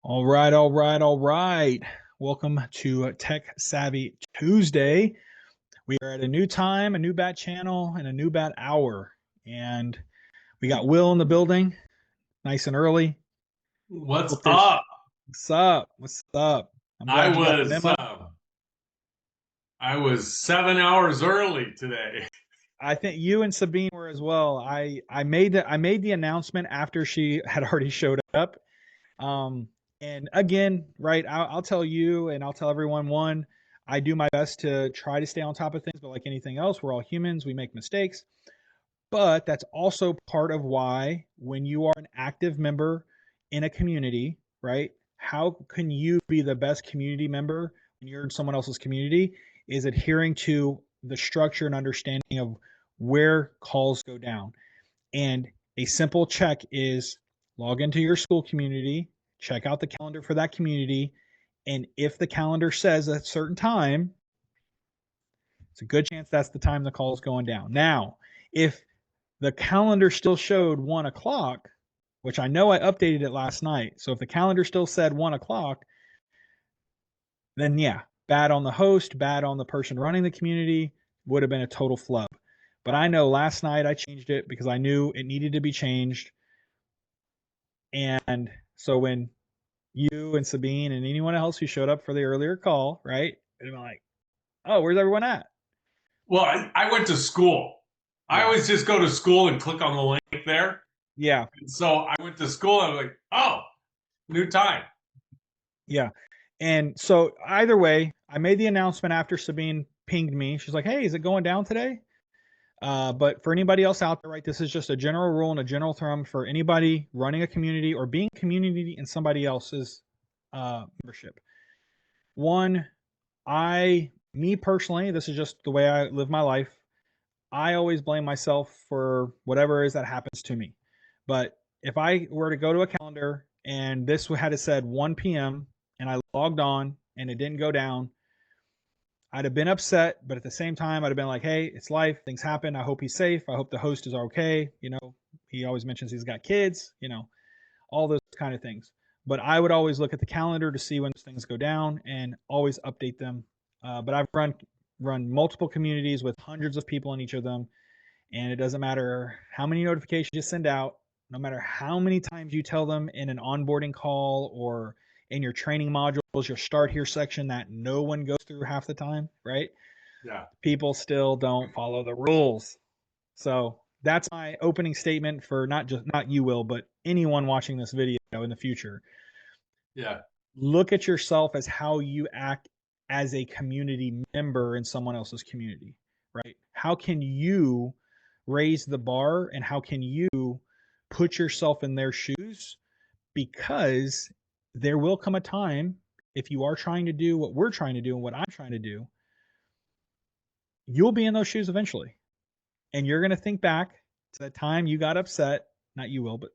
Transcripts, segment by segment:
All right, all right, all right. Welcome to Tech Savvy Tuesday. We are at a new time, a new bat channel, and a new bat hour. And we got Will in the building, nice and early. What's up? What's up? What's up? I'm I glad you got the was memo. I was 7 hours early today. I think you and Sabine were as well. I made the announcement after she had already showed up. And again, right, I'll tell you and I'll tell everyone, one, I do my best to try to stay on top of things, but like anything else, we're all humans, we make mistakes. But that's also part of why when you are an active member in a community, right, how can you be the best community member when you're in someone else's community is adhering to the structure and understanding of where calls go down. And a simple check is log into your school community, check out the calendar for that community, and if the calendar says a certain time, it's a good chance that's the time the call is going down. Now, if the calendar still showed 1 o'clock, which I know I updated it last night, so if the calendar still said 1 o'clock, then yeah, bad on the host, bad on the person running the community, would have been a total flub. But I know last night I changed it because I knew it needed to be changed. And so when you and Sabine and anyone else who showed up for the earlier call, right? And I'm like, oh, where's everyone at? Well, I went to school. I always just go to school and click on the link there. Yeah. And so I went to school and I was like, oh, new time. Yeah. And so either way, I made the announcement after Sabine pinged me. She's like, hey, is it going down today? But for anybody else out there, right, this is just a general rule and a general term for anybody running a community or being community in somebody else's membership. One, me personally, this is just the way I live my life. I always blame myself for whatever it is that happens to me. But if I were to go to a calendar and this had it said 1 p.m. and I logged on and it didn't go down, I'd have been upset, but at the same time, I'd have been like, hey, it's life. Things happen. I hope he's safe. I hope the host is okay. You know, he always mentions he's got kids, you know, all those kind of things. But I would always look at the calendar to see when things go down and always update them. But I've run multiple communities with hundreds of people in each of them. And it doesn't matter how many notifications you send out, no matter how many times you tell them in an onboarding call or in your training modules, your start here section that no one goes through half the time, right? Yeah. People still don't follow the rules. So that's my opening statement for not you, Will, but anyone watching this video in the future. Yeah. Look at yourself as how you act as a community member in someone else's community, right? How can you raise the bar and how can you put yourself in their shoes? Because there will come a time, if you are trying to do what we're trying to do and what I'm trying to do, you'll be in those shoes eventually. And you're going to think back to the time you got upset. Not you will, but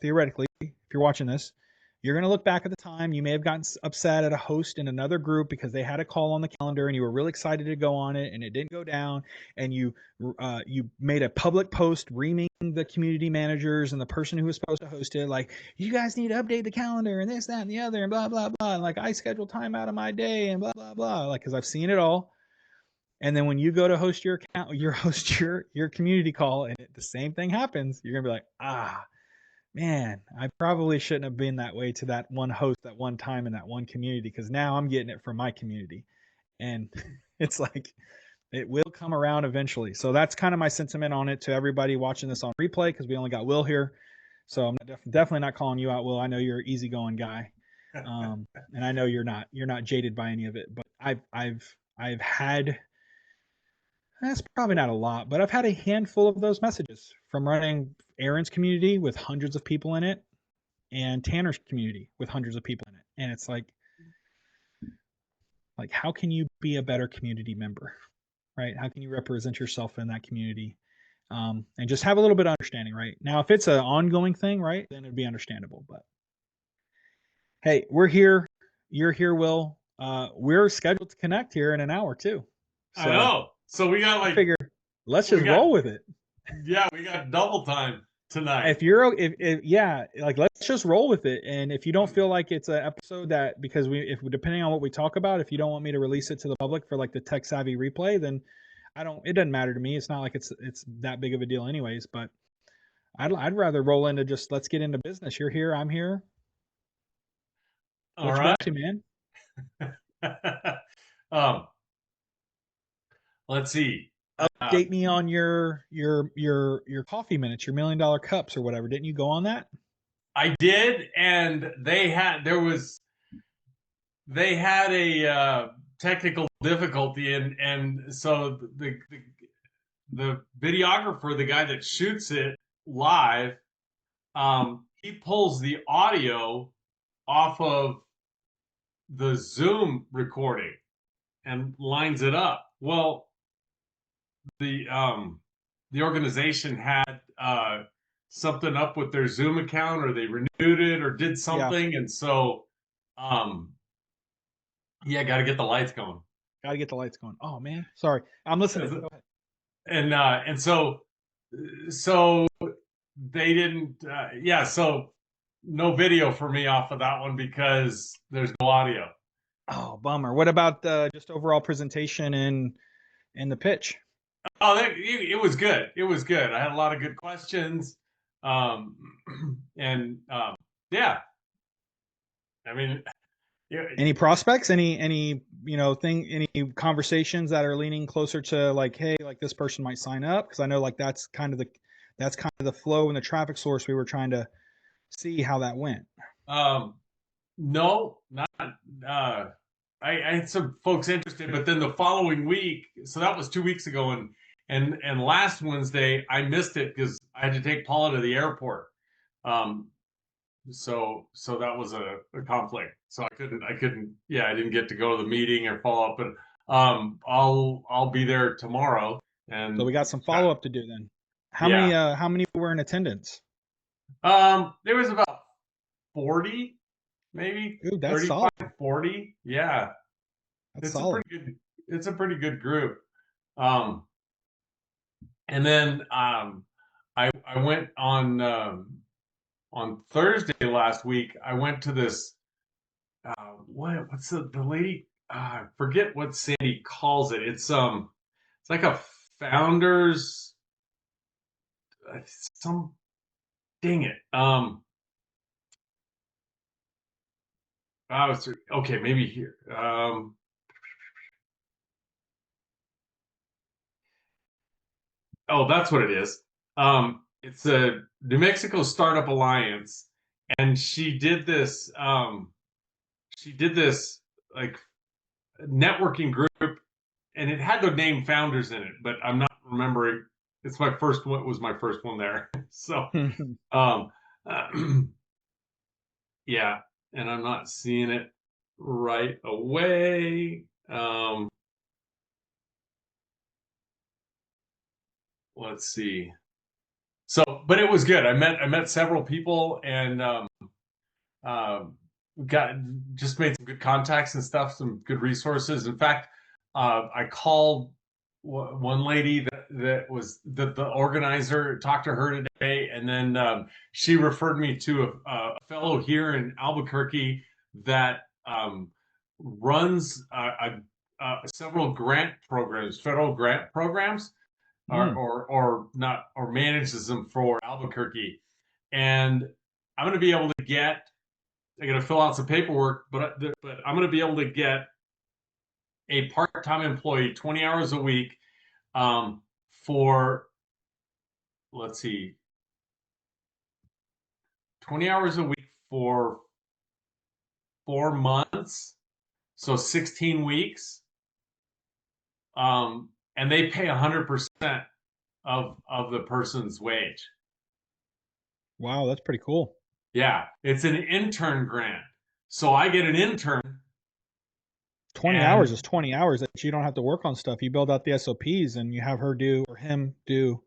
theoretically, if you're watching this, you're going to look back at the time you may have gotten upset at a host in another group because they had a call on the calendar and you were really excited to go on it and it didn't go down, and you made a public post reaming the community managers and the person who was supposed to host it, like, you guys need to update the calendar and this, that, and the other, and blah blah blah, and like, I schedule time out of my day and blah blah blah, like, because I've seen it all. And then when you go to host your account, your community call, and the same thing happens, you're gonna be like, man, I probably shouldn't have been that way to that one host at one time in that one community, because now I'm getting it from my community. And it's like, it will come around eventually. So that's kind of my sentiment on it to everybody watching this on replay, because we only got Will here. So I'm definitely not calling you out, Will. I know you're an easygoing guy. And I know you're not jaded by any of it, but I've had, that's probably not a lot, but I've had a handful of those messages from running Aaron's community with hundreds of people in it and Tanner's community with hundreds of people in it. And it's like, how can you be a better community member, right? How can you represent yourself in that community? And just have a little bit of understanding, right? Now, if it's an ongoing thing, right, then it'd be understandable. But hey, we're here. You're here, Will. We're scheduled to connect here in an hour too. So, I know. So we got like, let's just roll with it. Yeah, we got double time. tonight. if yeah, like let's just roll with it. And if you don't feel like it's an episode that, because if depending on what we talk about, if you don't want me to release it to the public for like the tech savvy replay, then it doesn't matter to me. It's not like it's that big of a deal anyways, but I'd rather roll into just let's get into business. You're here, I'm here. All What you been right. up to, man? um, let's see. Update me on your coffee minutes, your $1 million cups or whatever. Didn't you go on that? I did, and they had a technical difficulty, and so the videographer, the guy that shoots it live, he pulls the audio off of the Zoom recording and lines it up. Well, the organization had something up with their Zoom account, or they renewed it, or did Yeah, something, and so um, yeah, got to get the lights going. gotta get the lights going. Oh man, sorry, I'm listening. Go ahead. And so they didn't. Yeah, so no video for me off of that one because there's no audio. Oh, bummer. What about just overall presentation and the pitch? Oh, it was good. It was good. I had a lot of good questions, um, and yeah, I mean, yeah, Any prospects? Any any conversations that are leaning closer to like, hey, like this person might sign up? Because I know like that's kind of the flow and the traffic source we were trying to see how that went. um, no, not. I had some folks interested, but then the following week, so that was 2 weeks ago, and last Wednesday I missed it because I had to take Paula to the airport. Um, so that was a conflict. So I couldn't. Yeah, I didn't get to go to the meeting or follow up, but I'll be there tomorrow. So And we got some follow up to do then. yeah, How many were in attendance? there was about 40, maybe Ooh, that's solid. 35, 40. Yeah, That's it's a solid. pretty good. It's a pretty good group. Um, and then I went on Thursday last week. I went to this what's the lady, I forget what Sandy calls it. It's like a founders, some, dang it. I was okay, maybe here. Oh, that's what it is. It's a New Mexico Startup Alliance, and she did this like networking group, and it had the name Founders in it, but I'm not remembering. It's my first one. Was my first one there. So, um, uh, yeah, and I'm not seeing it right away. Let's see. So, but it was good. I met several people, and um, got just made some good contacts and stuff, some good resources. In fact, I called one lady that was the organizer, talked to her today, and then she referred me to a fellow here in Albuquerque that runs several grant programs, federal grant programs, Mm. or not, or manages them for Albuquerque, and I'm going to be able to get. I got to fill out some paperwork, but I'm going to be able to get a part-time employee, 20 hours a week, for, let's see, 20 hours a week for 4 months, so 16 weeks, and they pay 100% of the person's wage. Wow, that's pretty cool. Yeah, it's an intern grant, so I get an intern, 20 hours and is 20 hours that you don't have to work on stuff. You build out the SOPs and you have her do or him do.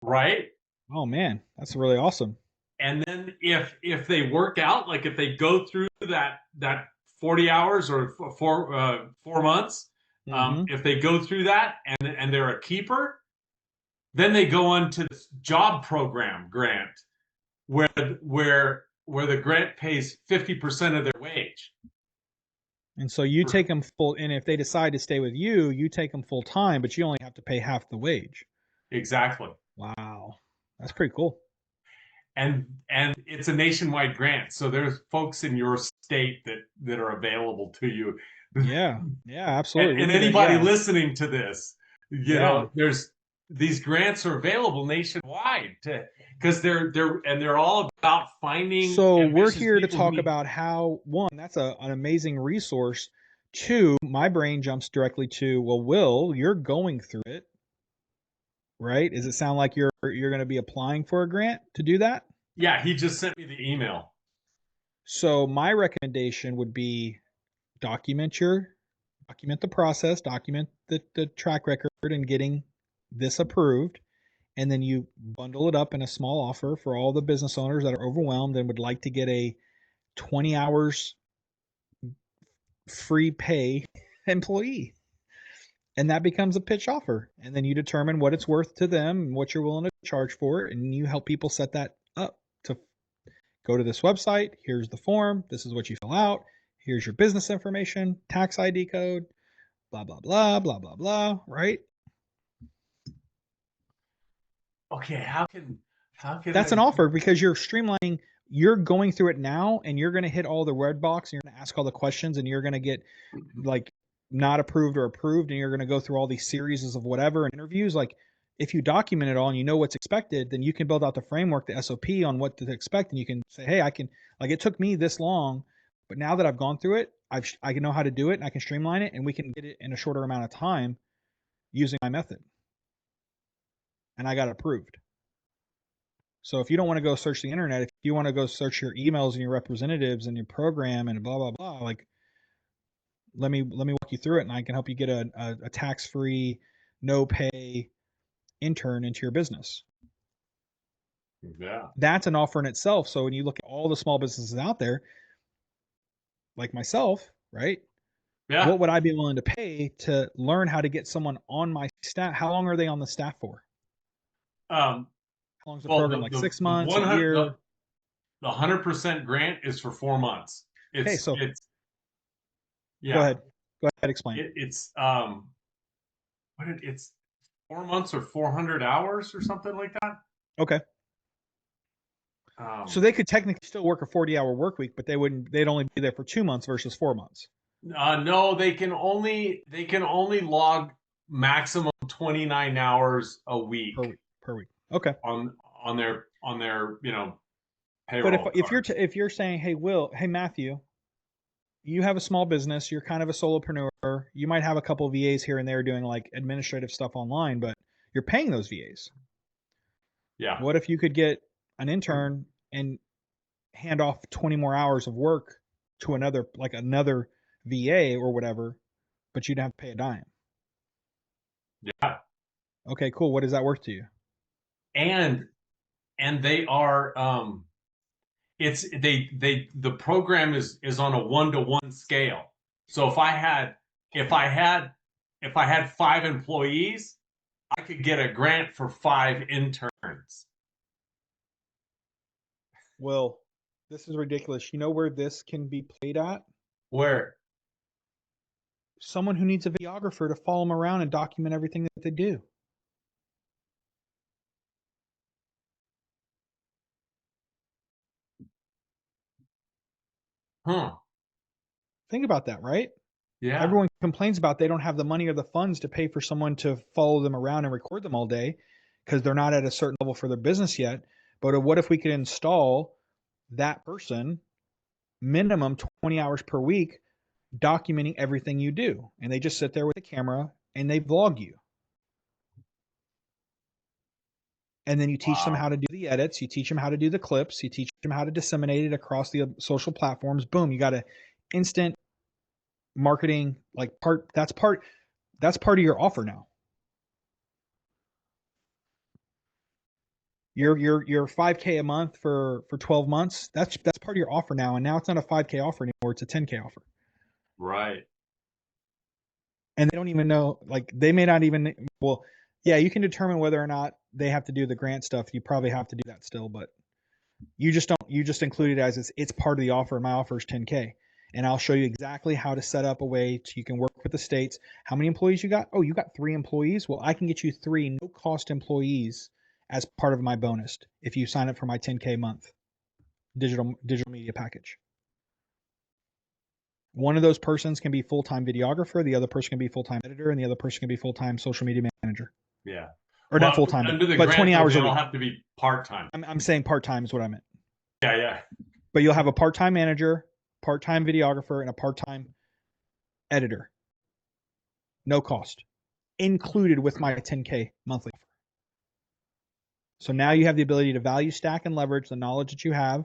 right. Oh man, that's really awesome. And then if they work out, like if they go through that 40 hours or 4 months, Mm-hmm. if they go through that and they're a keeper, then they go on to this job program grant where the grant pays 50% of their wage. And so you take them full, and if they decide to stay with you, you take them full time, but you only have to pay half the wage. Exactly. Wow. That's pretty cool. And it's a nationwide grant, so there's folks in your state that are available to you. Yeah, absolutely. And anybody listening to this, you know, there's these grants are available nationwide because they're all about finding. So we're here to talk about how, one, that's an amazing resource. Two, my brain jumps directly to, well, Will, you're going through it, right? Does it sound like you're going to be applying for a grant to do that? Yeah, he just sent me the email. So my recommendation would be document the process, document the track record in getting this approved, and then you bundle it up in a small offer for all the business owners that are overwhelmed and would like to get a 20 hours free pay employee. And that becomes a pitch offer. And then you determine what it's worth to them and what you're willing to charge for it. And you help people set that up to go to this website. Here's the form. This is what you fill out. Here's your business information, tax ID code, blah, blah, blah, blah, blah, blah, right? Okay, how can that's an offer because you're streamlining, you're going through it now and you're going to hit all the red box and you're going to ask all the questions and you're going to get like not approved or approved and you're going to go through all these series of whatever and interviews. Like if you document it all and you know what's expected, then you can build out the framework, the SOP on what to expect. And you can say, hey, I can, like, it took me this long, but now that I've gone through it, I can know how to do it and I can streamline it and we can get it in a shorter amount of time using my method. And I got approved. So if you don't want to go search the internet, if you want to go search your emails and your representatives and your program and blah, blah, blah, like, let me walk you through it and I can help you get a tax-free, no pay intern into your business. Yeah. That's an offer in itself. So when you look at all the small businesses out there, like myself, right? Yeah. What would I be willing to pay to learn how to get someone on my staff? How long are they on the staff for? How long is the program? Like 6 months, a year? The 100% grant is for 4 months. It's yeah. Go ahead, explain. It's 4 months or 400 hours or something like that. Okay. So they could technically still work a 40-hour work week, but they'd only be there for 2 months versus 4 months. No, they can only log maximum 29 hours a week per week. Okay. On their payroll. But if you're saying, hey Matthew, you have a small business, you're kind of a solopreneur, you might have a couple of VAs here and there doing like administrative stuff online, but you're paying those VAs. Yeah. What if you could get an intern and hand off 20 more hours of work to another VA or whatever, but you don't have to pay a dime? Yeah. Okay, cool. What is that worth to you? And they are the program is on a 1-to-1 scale. So if I had 5 employees, I could get a grant for 5 interns. Well, this is ridiculous. You know where this can be played at? Where? Someone who needs a videographer to follow them around and document everything that they do. Huh. Think about that, right? Yeah. Everyone complains about they don't have the money or the funds to pay for someone to follow them around and record them all day because they're not at a certain level for their business yet. But what if we could install that person minimum 20 hours per week documenting everything you do, and they just sit there with a camera and they vlog you, and then you teach them how to do the edits, you teach them how to do the clips, you teach them how to disseminate it across the social platforms. Boom, you got an instant marketing that's part of your offer now. Your 5K a month for 12 months, that's part of your offer now. And now it's not a 5K offer anymore, it's a 10K offer. Right. And they don't even know, like, they may not even, well, Yeah, you can determine whether or not they have to do the grant stuff. You probably have to do that still, but you just don't. You just include it as it's part of the offer. My offer is 10K, and I'll show you exactly how to set up a way so you can work with the states. How many employees you got? Oh, you got 3 employees. Well, I can get you 3 no cost employees as part of my bonus if you sign up for my 10K month digital media package. One of those persons can be full-time videographer, the other person can be full-time editor, and the other person can be full-time social media manager. Yeah. Or not full-time, under the but grant, 20 hours they a all week. have to be part-time. I'm saying part-time is what I meant. Yeah, yeah. But you'll have a part-time manager, part-time videographer, and a part-time editor. No cost. Included with my 10K monthly offer. So now you have the ability to value stack and leverage the knowledge that you have,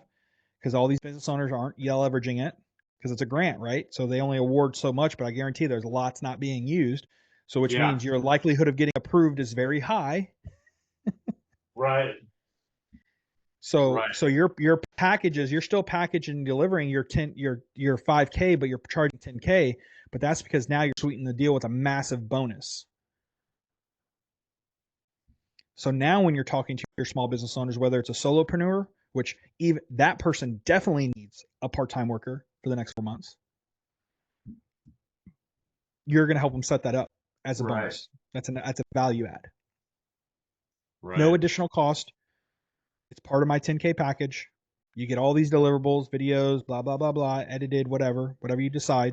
because all these business owners aren't leveraging it because it's a grant, right? So they only award so much, but I guarantee there's lots not being used. So which means your likelihood of getting approved is very high. Right. So your packages, you're still packaging and delivering your 5K, but you're charging 10K, but that's because now you're sweetening the deal with a massive bonus. So now when you're talking to your small business owners, whether it's a solopreneur, which even that person definitely needs a part-time worker for the next 4 months, you're going to help them set that up as a bonus. That's a value add. Right. No additional cost. It's part of my 10K package. You get all these deliverables, videos, blah, blah, blah, blah, edited, whatever you decide.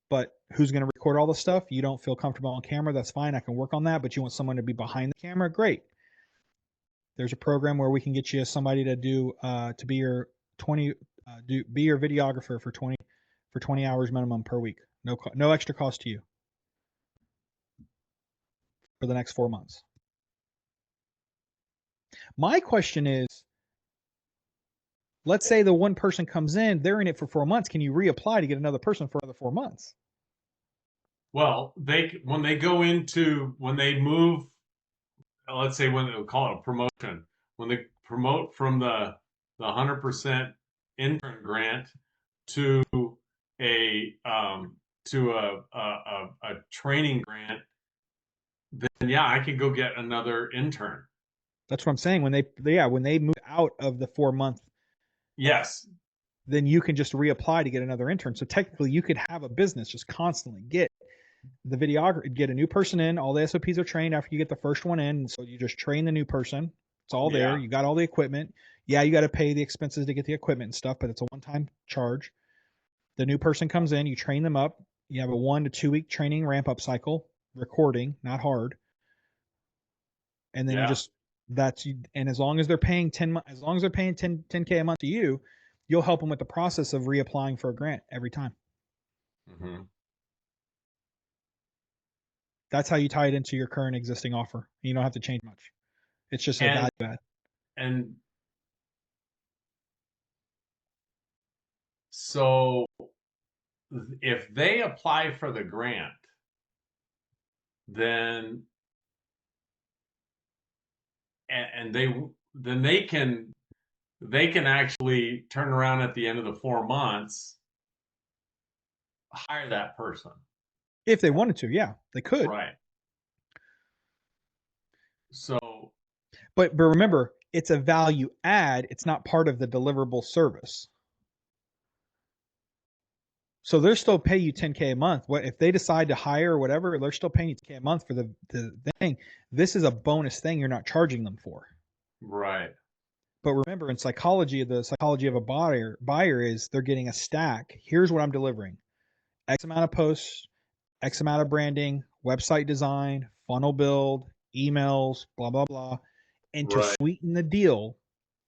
But who's going to record all the stuff? You don't feel comfortable on camera. That's fine. I can work on that. But you want someone to be behind the camera? Great. There's a program where we can get you somebody to do to be your be your videographer for 20 hours minimum per week. No extra cost to you for the next 4 months. My question is, let's say the one person comes in, they're in it for 4 months. Can you reapply to get another person for another 4 months? Well, when they move, let's say when they'll call it a promotion, when they promote from the 100% intern grant to a training grant, then yeah, I can go get another intern. That's what I'm saying. When they move out of the 4 month, yes, then you can just reapply to get another intern. So technically, you could have a business just constantly get the videographer, get a new person in. All the SOPs are trained after you get the first one in. So you just train the new person. It's all there. You got all the equipment. Yeah, you got to pay the expenses to get the equipment and stuff, but it's a one-time charge. The new person comes in, you train them up. You have a 1 to 2 week training ramp up cycle, recording, not hard. And then and as long as they're paying 10K a month to you, you'll help them with the process of reapplying for a grant every time. Mm-hmm. That's how you tie it into your current existing offer. You don't have to change much. It's just a value add. And so if they apply for the grant, then they can actually turn around at the end of the 4 months, hire that person. If they wanted to, yeah, they could. Right. So, but remember, it's a value add. It's not part of the deliverable service. So they're still pay you 10K a month. What if they decide to hire or whatever? They're still paying you 10K a month for the thing. This is a bonus thing you're not charging them for. Right. But remember, in psychology, the psychology of a buyer is they're getting a stack. Here's what I'm delivering: X amount of posts, X amount of branding, website design, funnel build, emails, blah blah blah. And to sweeten the deal,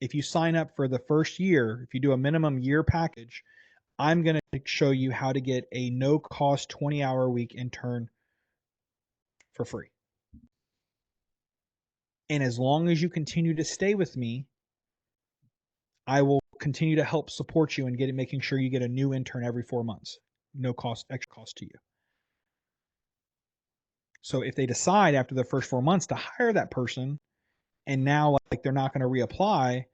if you sign up for the first year, if you do a minimum year package, I'm going to show you how to get a no-cost 20-hour-a-week intern for free. And as long as you continue to stay with me, I will continue to help support you and making sure you get a new intern every 4 months. No cost, extra cost to you. So if they decide after the first 4 months to hire that person, and now like they're not going to reapply,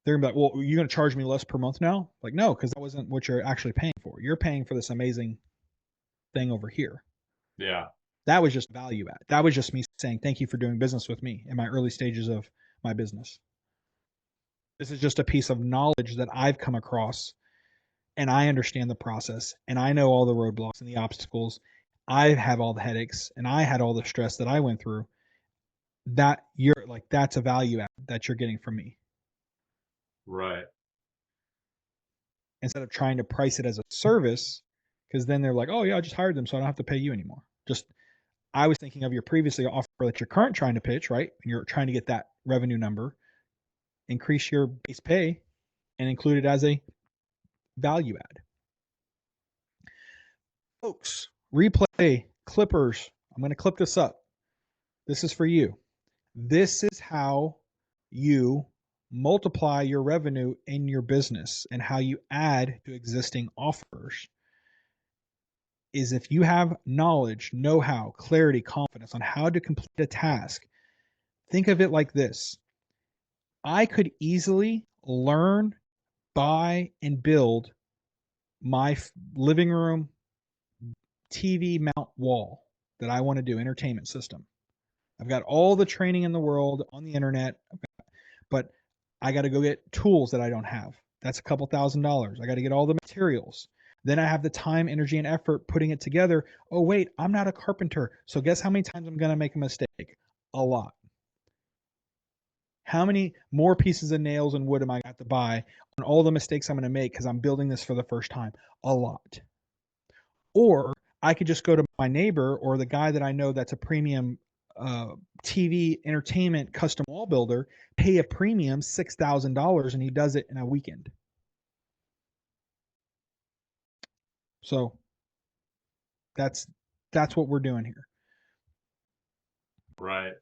they're going to be like, well, you're going to charge me less per month now? Like, no, because that wasn't what you're actually paying for. You're paying for this amazing thing over here. Yeah. That was just value add. That was just me saying, thank you for doing business with me in my early stages of my business. This is just a piece of knowledge that I've come across, and I understand the process, and I know all the roadblocks and the obstacles. I have all the headaches, and I had all the stress that I went through. That you're like, that's a value add that you're getting from me. Right. Instead of trying to price it as a service, because then they're like, oh yeah, I just hired them, so I don't have to pay you anymore. Just, I was thinking of your previously offer that you're current trying to pitch, right? And you're trying to get that revenue number, increase your base pay, and include it as a value add. Folks, replay, clippers. I'm going to clip this up. This is for you. This is how you multiply your revenue in your business and how you add to existing offers. Is if you have knowledge, know-how, clarity, confidence on how to complete a task, think of it like this. I could easily learn, buy, and build my living room TV mount wall that I want to do, entertainment system. I've got all the training in the world on the internet, but I got to go get tools that I don't have. That's a couple $1,000s. I got to get all the materials. Then I have the time, energy, and effort putting it together. Oh, wait, I'm not a carpenter. So guess how many times I'm going to make a mistake? A lot. How many more pieces of nails and wood am I got to buy on all the mistakes I'm going to make because I'm building this for the first time? A lot. Or I could just go to my neighbor or the guy that I know that's a premium TV entertainment custom wall builder, pay a premium $6,000, and he does it in a weekend. So that's what we're doing here. Right.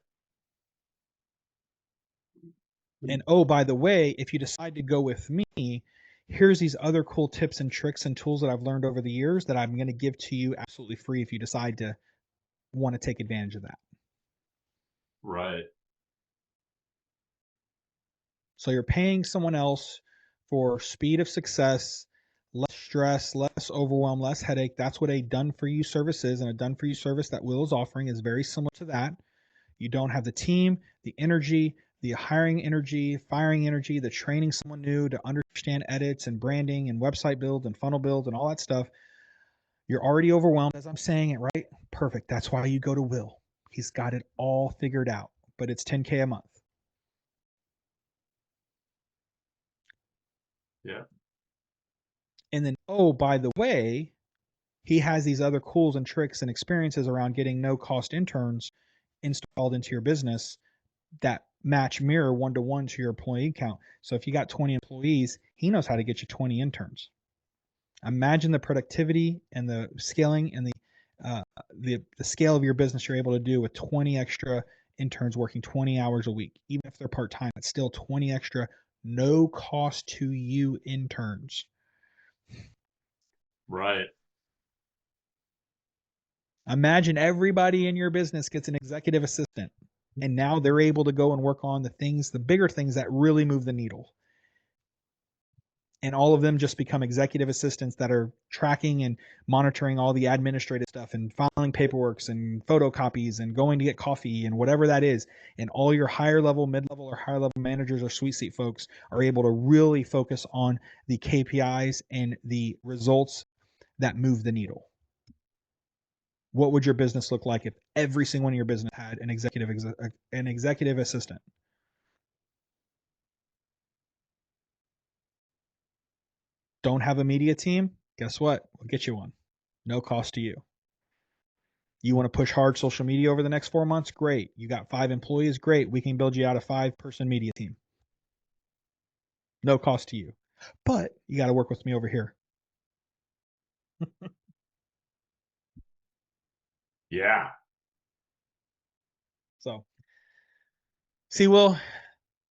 And oh, by the way, if you decide to go with me, here's these other cool tips and tricks and tools that I've learned over the years that I'm going to give to you absolutely free if you decide to want to take advantage of that. Right. So you're paying someone else for speed of success, less stress, less overwhelm, less headache. That's what a done for you service is. And a done for you service that Will is offering is very similar to that. You don't have the team, the energy, the hiring energy, firing energy, the training someone new to understand edits and branding and website build and funnel build and all that stuff. You're already overwhelmed as I'm saying it, right? Perfect. That's why you go to Will. He's got it all figured out, but it's $10K a month. Yeah. And then, oh, by the way, he has these other tools and tricks and experiences around getting no cost interns installed into your business that match mirror one-to-one to your employee count. So if you got 20 employees, he knows how to get you 20 interns. Imagine the productivity and the scaling and the scale of your business you're able to do with 20 extra interns working 20 hours a week. Even if they're part-time, it's still 20 extra, no cost to you interns. Right. Imagine everybody in your business gets an executive assistant, and now they're able to go and work on the things, the bigger things that really move the needle. And all of them just become executive assistants that are tracking and monitoring all the administrative stuff and filing paperworks and photocopies and going to get coffee and whatever that is. And all your higher level, mid-level, or higher level managers or sweet seat folks are able to really focus on the KPIs and the results that move the needle. What would your business look like if every single one of your business had an executive assistant? Don't have a media team? Guess what? We'll get you one. No cost to you. You want to push hard social media over the next 4 months? Great. You got 5 employees? Great. We can build you out a 5-person media team. No cost to you. But you got to work with me over here. Yeah. So, see, Will,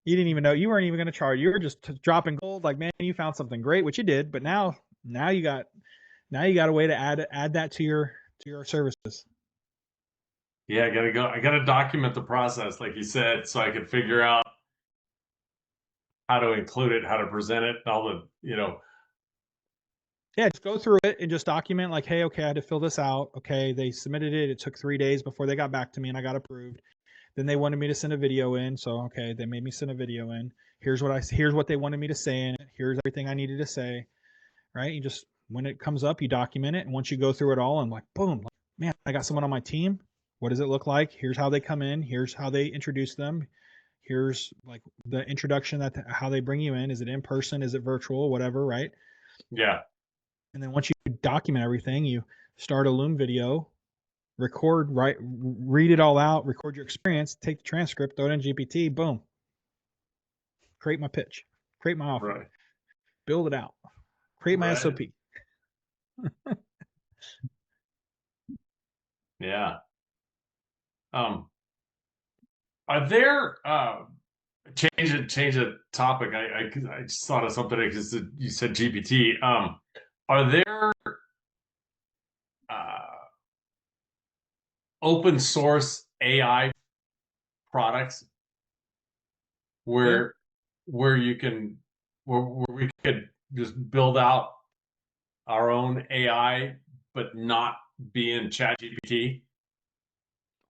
you didn't even know. You weren't even going to charge. You were just dropping gold like, man, you found something great, which you did. But now you got a way to add that to your services. Yeah, I gotta document the process, like you said, so I can figure out how to include it, how to present it, and all the, Yeah, just go through it and just document like, hey, okay, I had to fill this out. Okay, they submitted it. It took 3 days before they got back to me and I got approved. Then they wanted me to send a video in. So okay, they made me send a video in. Here's what they wanted me to say in it. Here's everything I needed to say. Right? You just when it comes up, you document it. And once you go through it all and like boom, like, man, I got someone on my team. What does it look like? Here's how they come in. Here's how they introduce them. Here's like the introduction that how they bring you in. Is it in person? Is it virtual? Whatever, right? Yeah. And then once you document everything, you start a Loom video, record, right, read it all out, record your experience, take the transcript, throw it in GPT, boom, create my pitch, create my offer, Right. build it out, create my Right. SOP. Yeah. Um, are there change the topic? I just thought of something because you said GPT. Are there uh, open source AI products Yeah, where you can where we could just build out our own AI but not be in ChatGPT?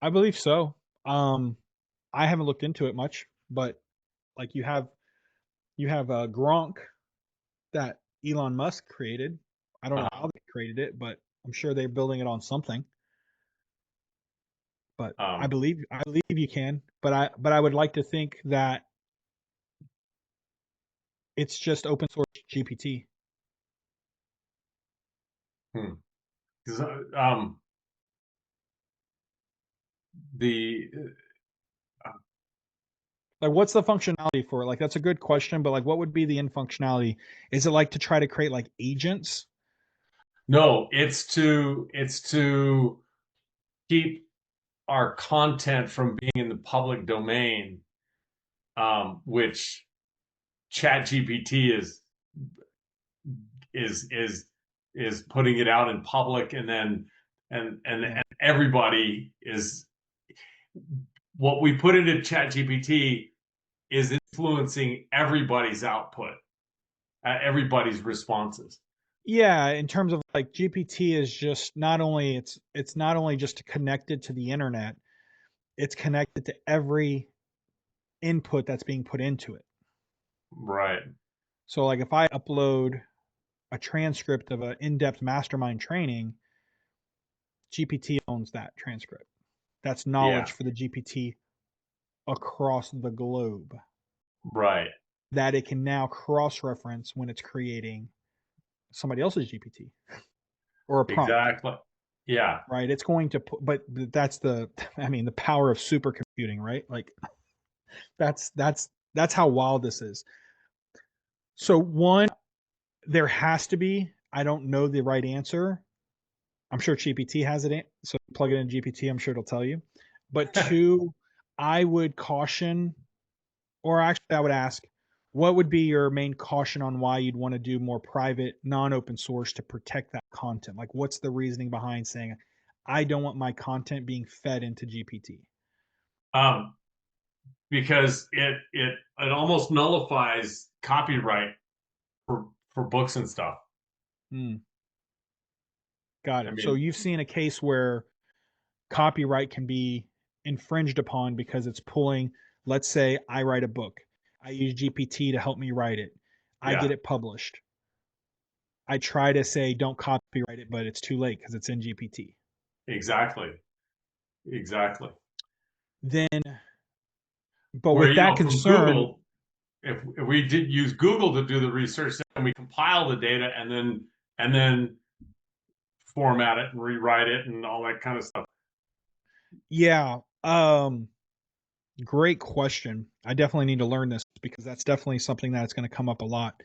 I believe so. I haven't looked into it much, but like you have Gronk that Elon Musk created. I don't know Uh, how they created it, but I'm sure they're building it on something. But um, I believe you can. But I would like to think that it's just open source GPT. hmm. 'Cause, the Like, what's the functionality for it? Like, that's a good question, but like, what would be the end functionality? Is it like to try to create like agents? no, it's to keep our content from being in the public domain, which ChatGPT is is is putting it out in public, and then Yeah. and everybody is what we put into ChatGPT is influencing everybody's output, everybody's responses. Yeah, in terms of like GPT is just not only it's not only just connected to the internet, it's connected to every input that's being put into it. Right. So like if I upload a transcript of an in-depth mastermind training, GPT owns that transcript. That's Yeah. knowledge for the GPT across the globe Right. that it can now cross-reference when it's creating somebody else's GPT or a prompt, Exactly. Yeah. right? It's going to put, but that's the, I mean, the power of supercomputing, right? Like that's how wild this is. So one, there has to be. I don't know the right answer. I'm sure GPT has it. So plug it in GPT. I'm sure it'll tell you. But two, I would caution, or actually, I would ask, what would be your main caution on why you'd want to do more private, non-open source to protect that content? Like, what's the reasoning behind saying, I don't want my content being fed into GPT? um, because it almost nullifies copyright for books and stuff. Hmm, got I it. So mean, you've seen a case where copyright can be infringed upon because it's pulling, let's say I write a book. I use GPT to help me write it. I yeah, get it published. I try to say don't copyright it, but it's too late because it's in GPT. exactly, exactly. Then, but Where with that from concern, Google, if we did use Google to do the research, then we compile the data and then format it and rewrite it and all that kind of stuff. yeah, great question. I definitely need to learn this because that's definitely something that's going to come up a lot.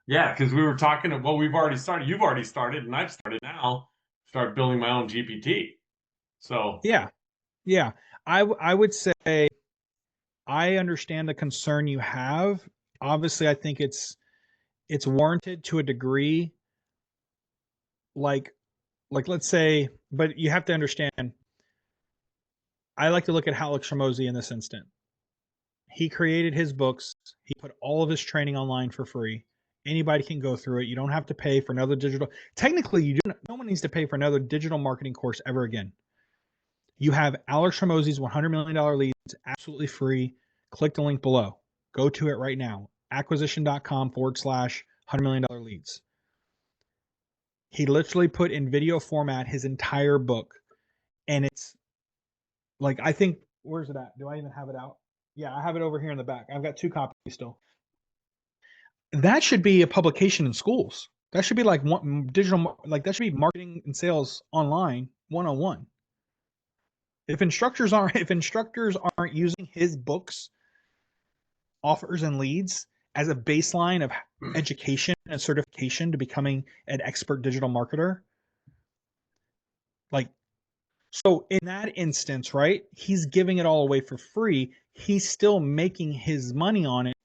Yeah, because we were talking. Well, we've already started. You've already started, and I've started now. Start building my own GPT. So, Yeah, yeah. I would say I understand the concern you have. Obviously, I think it's warranted to a degree. Like let's say, but you have to understand. I like to look at Alex Hormozy in this instant. He created his books. He put all of his training online for free Anybody can go through it. You don't have to pay for another digital. Technically, no one needs to pay for another digital marketing course ever again. You have Alex Hormozi's $100 million leads absolutely free. Click the link below. Go to it right now. Acquisition.com/$100 million leads. He literally put in video format his entire book. And it's like, I think, where's it at? Do I even have it out? Yeah, I have it over here in the back. I've got 2 copies still. That should be a publication in schools. That should be like digital, like that should be marketing and sales online 101. If instructors aren't using his books, offers, and leads as a baseline of education and certification to becoming an expert digital marketer, like, so in that instance, right, he's giving it all away for free. He's still making his money on it.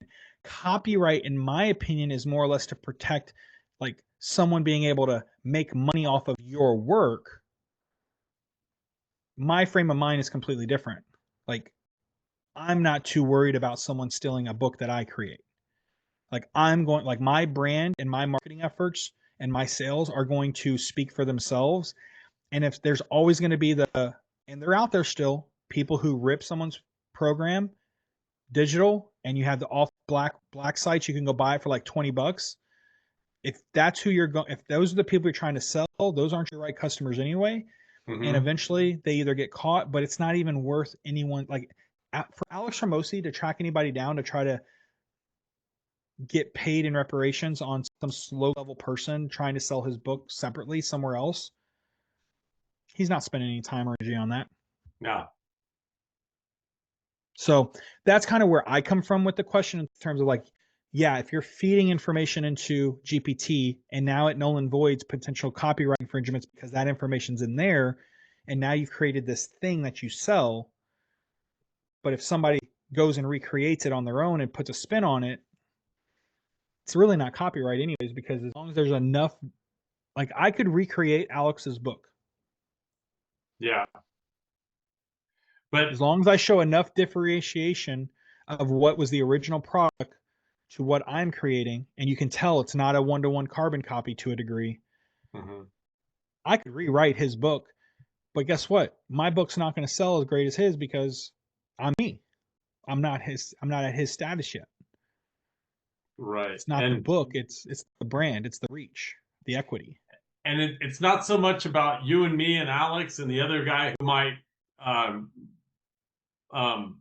Copyright, in my opinion, is more or less to protect like someone being able to make money off of your work. My frame of mind is completely different. Like, I'm not too worried about someone stealing a book that I create. Like, my brand and my marketing efforts and my sales are going to speak for themselves. And if there's always going to be and they're out there still, people who rip someone's program digital, and you have the off black sites, you can go buy it for like $20. If that's who you're going, if those are the people you're trying to sell, those aren't your right customers anyway. Mm-hmm. And eventually they either get caught, but it's not even worth anyone. Like, for Alex Hormozi to track anybody down to try to get paid in reparations on some low level person trying to sell his book separately somewhere else, he's not spending any time or energy on that. No. So that's kind of where I come from with the question in terms of like, yeah, if you're feeding information into GPT and now it null and voids potential copyright infringements because that information's in there, and now you've created this thing that you sell. But if somebody goes and recreates it on their own and puts a spin on it, it's really not copyright anyways, because as long as there's enough, like, I could recreate Alex's book. Yeah. But as long as I show enough differentiation of what was the original product to what I'm creating, and you can tell it's not a one-to-one carbon copy to a degree, I could rewrite his book. But guess what? My book's not going to sell as great as his because I'm me. I'm not at his status yet. Right. It's not the book. It's the brand. It's the reach, the equity. And it's not so much about you and me and Alex and the other guy who might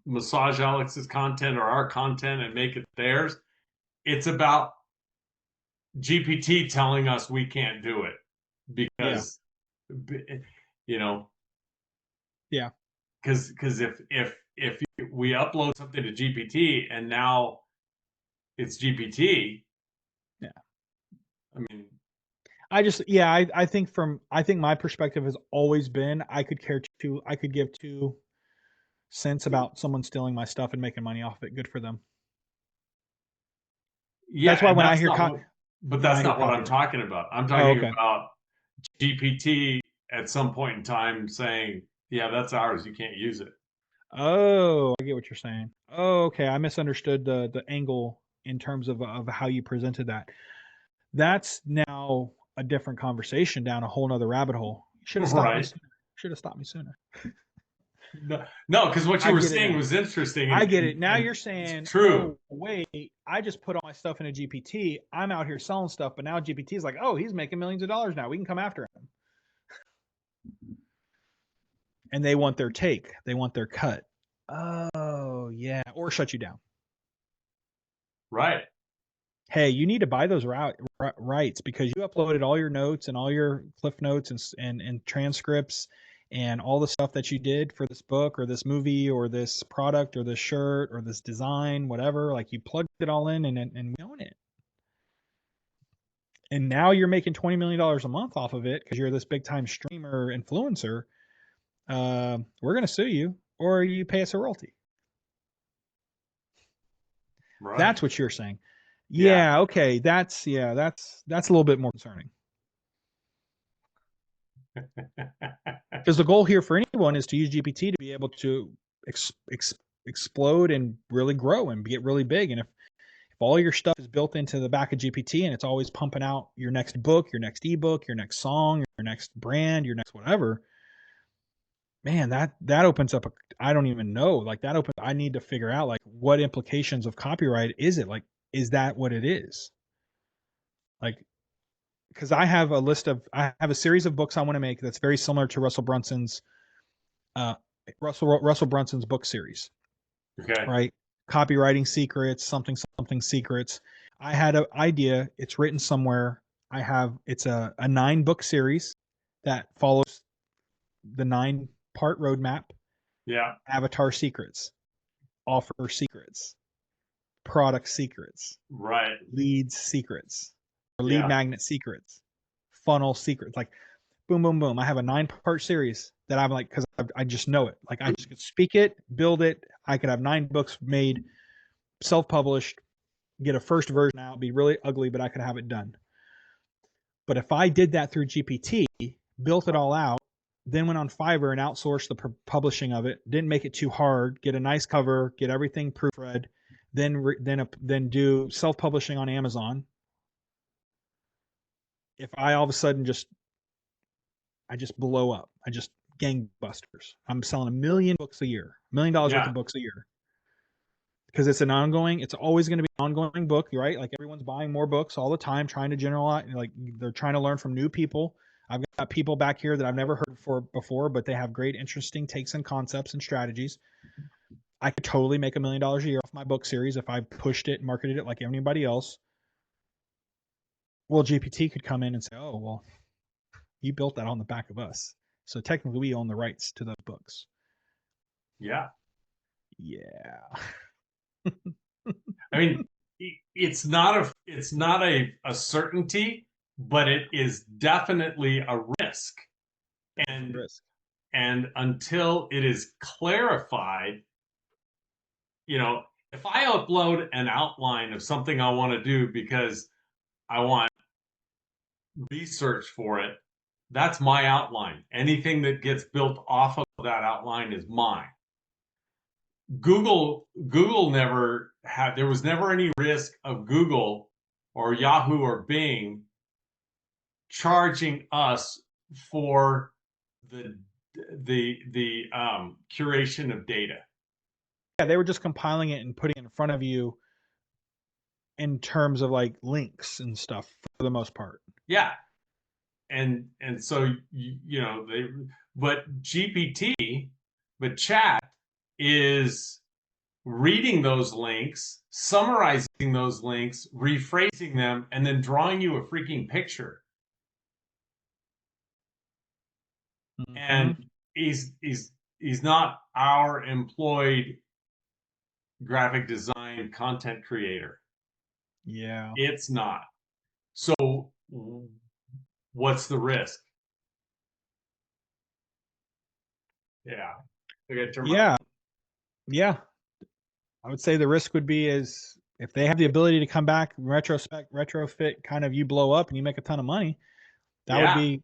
massage Alex's content or our content and make it theirs. It's about GPT telling us we can't do it because, you know, yeah. Because if we upload something to GPT and now it's GPT, yeah. I mean, I think my perspective has always been I could give 2 cents about someone stealing my stuff and making money off of it. Good for them. Yeah, that's why when I hear but that's not what I'm talking about. I'm talking about GPT at some point in time saying, yeah, that's ours, you can't use it. Oh, I get what you're saying. Oh, okay. I misunderstood the angle in terms of how you presented that. That's now a different conversation down a whole nother rabbit hole. You should have stopped me sooner. Should have stopped me sooner. No, because what you were saying was interesting. I get it. Now you're saying, true. Oh, wait, I just put all my stuff in a GPT. I'm out here selling stuff, but now GPT is like, oh, he's making millions of dollars now. We can come after him. And they want their take. They want their cut. Oh, yeah. Or shut you down. Right. Hey, you need to buy those rights because you uploaded all your notes and all your cliff notes and transcripts and all the stuff that you did for this book or this movie or this product or this shirt or this design, whatever. Like, you plugged it all in and we own it. And now you're making $20 million a month off of it because you're this big time streamer influencer. We're going to sue you, or you pay us a royalty. Right. That's what you're saying. Yeah. Okay. That's a little bit more concerning. Because the goal here for anyone is to use GPT to be able to explode and really grow and get really big. And If all your stuff is built into the back of GPT and it's always pumping out your next book, your next ebook, your next song, your next brand, your next whatever, man, that opens up I don't even know. Like that opens I need to figure out like what implications of copyright is it? Like, is that what it is? Like, because I have a series of books I want to make that's very similar to uh Russell Brunson's book series, Okay. right? Copywriting secrets, something secrets. I had an idea, it's written somewhere. It's a 9-book series that follows the 9-part roadmap. Yeah. Avatar secrets, offer secrets, product secrets, Right. leads secrets, or lead Yeah. magnet secrets, funnel secrets. Like boom, boom, boom. I have a 9-part series that I'm like, because I just know it. Like I just could speak it, build it. I could have 9 books made, self-published, get a first version out, be really ugly, but I could have it done. But if I did that through GPT, built it all out, then went on Fiverr and outsourced the publishing of it, didn't make it too hard, get a nice cover, get everything proofread, then do self-publishing on Amazon. If I all of a sudden I just blow up, I just gangbusters. I'm selling $1 million books a year, $1 million worth Yeah. of books a year, because it's always going to be an ongoing book, right? Like everyone's buying more books all the time, trying to generalize, like they're trying to learn from new people. I've got people back here that I've never heard before, but they have great, interesting takes and concepts and strategies. I could totally make $1 million a year off my book series if I pushed it and marketed it like anybody else. Well, GPT could come in and say, "Oh, well, you built that on the back of us, so technically we own the rights to those books." Yeah. Yeah. I mean, it's not a certainty, but it is definitely a risk. And Risk. and until it is clarified, if I upload an outline of something I want to do because I want research for it, that's my outline. Anything that gets built off of that outline is mine. Google never had, there was never any risk of Google or Yahoo or Bing charging us for the curation of data. Yeah, they were just compiling it and putting it in front of you in terms of like links and stuff for the most part. Yeah. And so but GPT, but chat is reading those links, summarizing those links, rephrasing them, and then drawing you a freaking picture. Mm-hmm. And he's not our employed graphic design content creator. Yeah. It's not. So what's the risk? Yeah. Yeah. Yeah. I would say the risk would be is if they have the ability to come back, retrofit, kind of you blow up and you make a ton of money, that would Yeah. be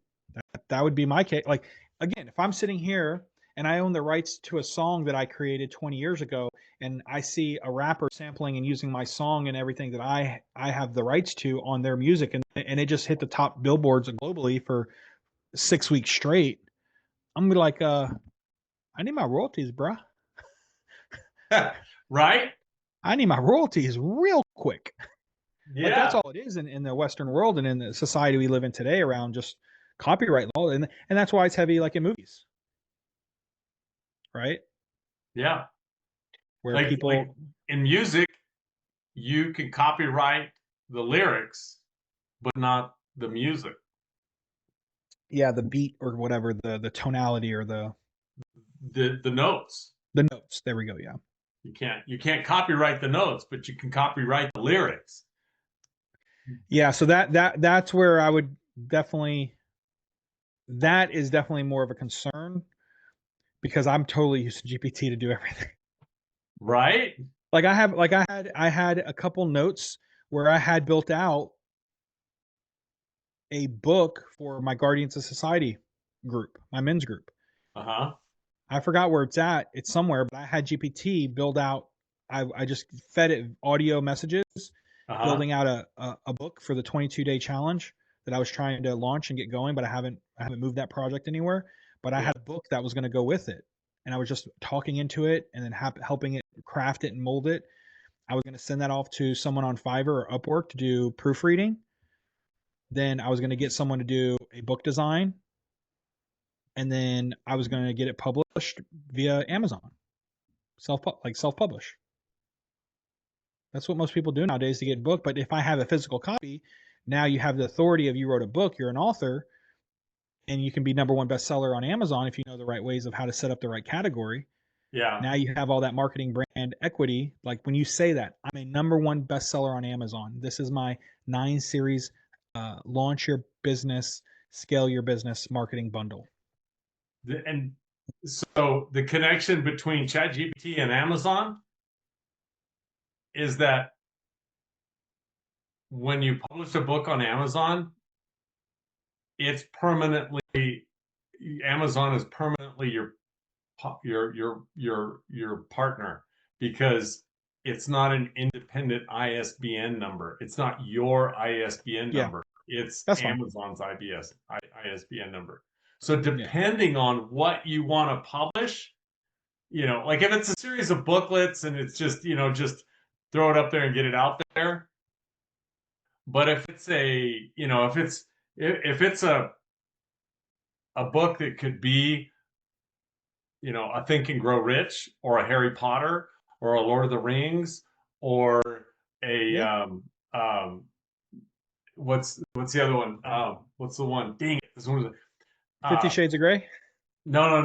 that would be my case. Like again, if I'm sitting here and I own the rights to a song that I created 20 years ago and I see a rapper sampling and using my song and everything that I have the rights to on their music and it just hit the top billboards globally for 6 weeks straight, I'm gonna be like, I need my royalties, bruh. Right? I need my royalties real quick. Yeah. Like that's all it is in the Western world and in the society we live in today around just copyright law, and that's why it's heavy like in movies, right? Yeah. Where Like people, in music, you can copyright the lyrics, but not the music. yeah, the beat or whatever, the tonality or The notes. the notes. There we go. Yeah. You can't copyright the notes, but you can copyright the lyrics. Yeah. So that's where I would definitely, that is definitely more of a concern because I'm totally used to GPT to do everything. Right? Like I had a couple notes where I had built out a book for my Guardians of Society group, my men's group. Uh-huh. I forgot where it's at. It's somewhere, but I had GPT build out. I just fed it audio messages building out a book for the 22-day challenge that I was trying to launch and get going, but I haven't moved that project anywhere. But I had a book that was going to go with it, and I was just talking into it and then helping it craft it and mold it. I was going to send that off to someone on Fiverr or Upwork to do proofreading. Then I was going to get someone to do a book design, and then I was going to get it published via Amazon, self-publish. That's what most people do nowadays to get booked. But if I have a physical copy, now you have the authority of, you wrote a book, you're an author, and you can be #1 bestseller on Amazon if you know the right ways of how to set up the right category. Yeah. Now you have all that marketing brand equity. Like when you say that, I'm a #1 bestseller on Amazon. This is my 9 series launch your business, scale your business marketing bundle. And so the connection between ChatGPT and Amazon is that when you publish a book on Amazon, it's permanently, Amazon is permanently your partner, because it's not an independent ISBN number. It's not your ISBN number. It's Amazon's ISBN number. So depending on what you want to publish, like if it's a series of booklets and it's just, just throw it up there and get it out there. But if it's if it's a book that could be, a Think and Grow Rich, or a Harry Potter, or a Lord of the Rings, or a what's the other one? What's the one? Dang it! This one was 50 Shades of Grey. No.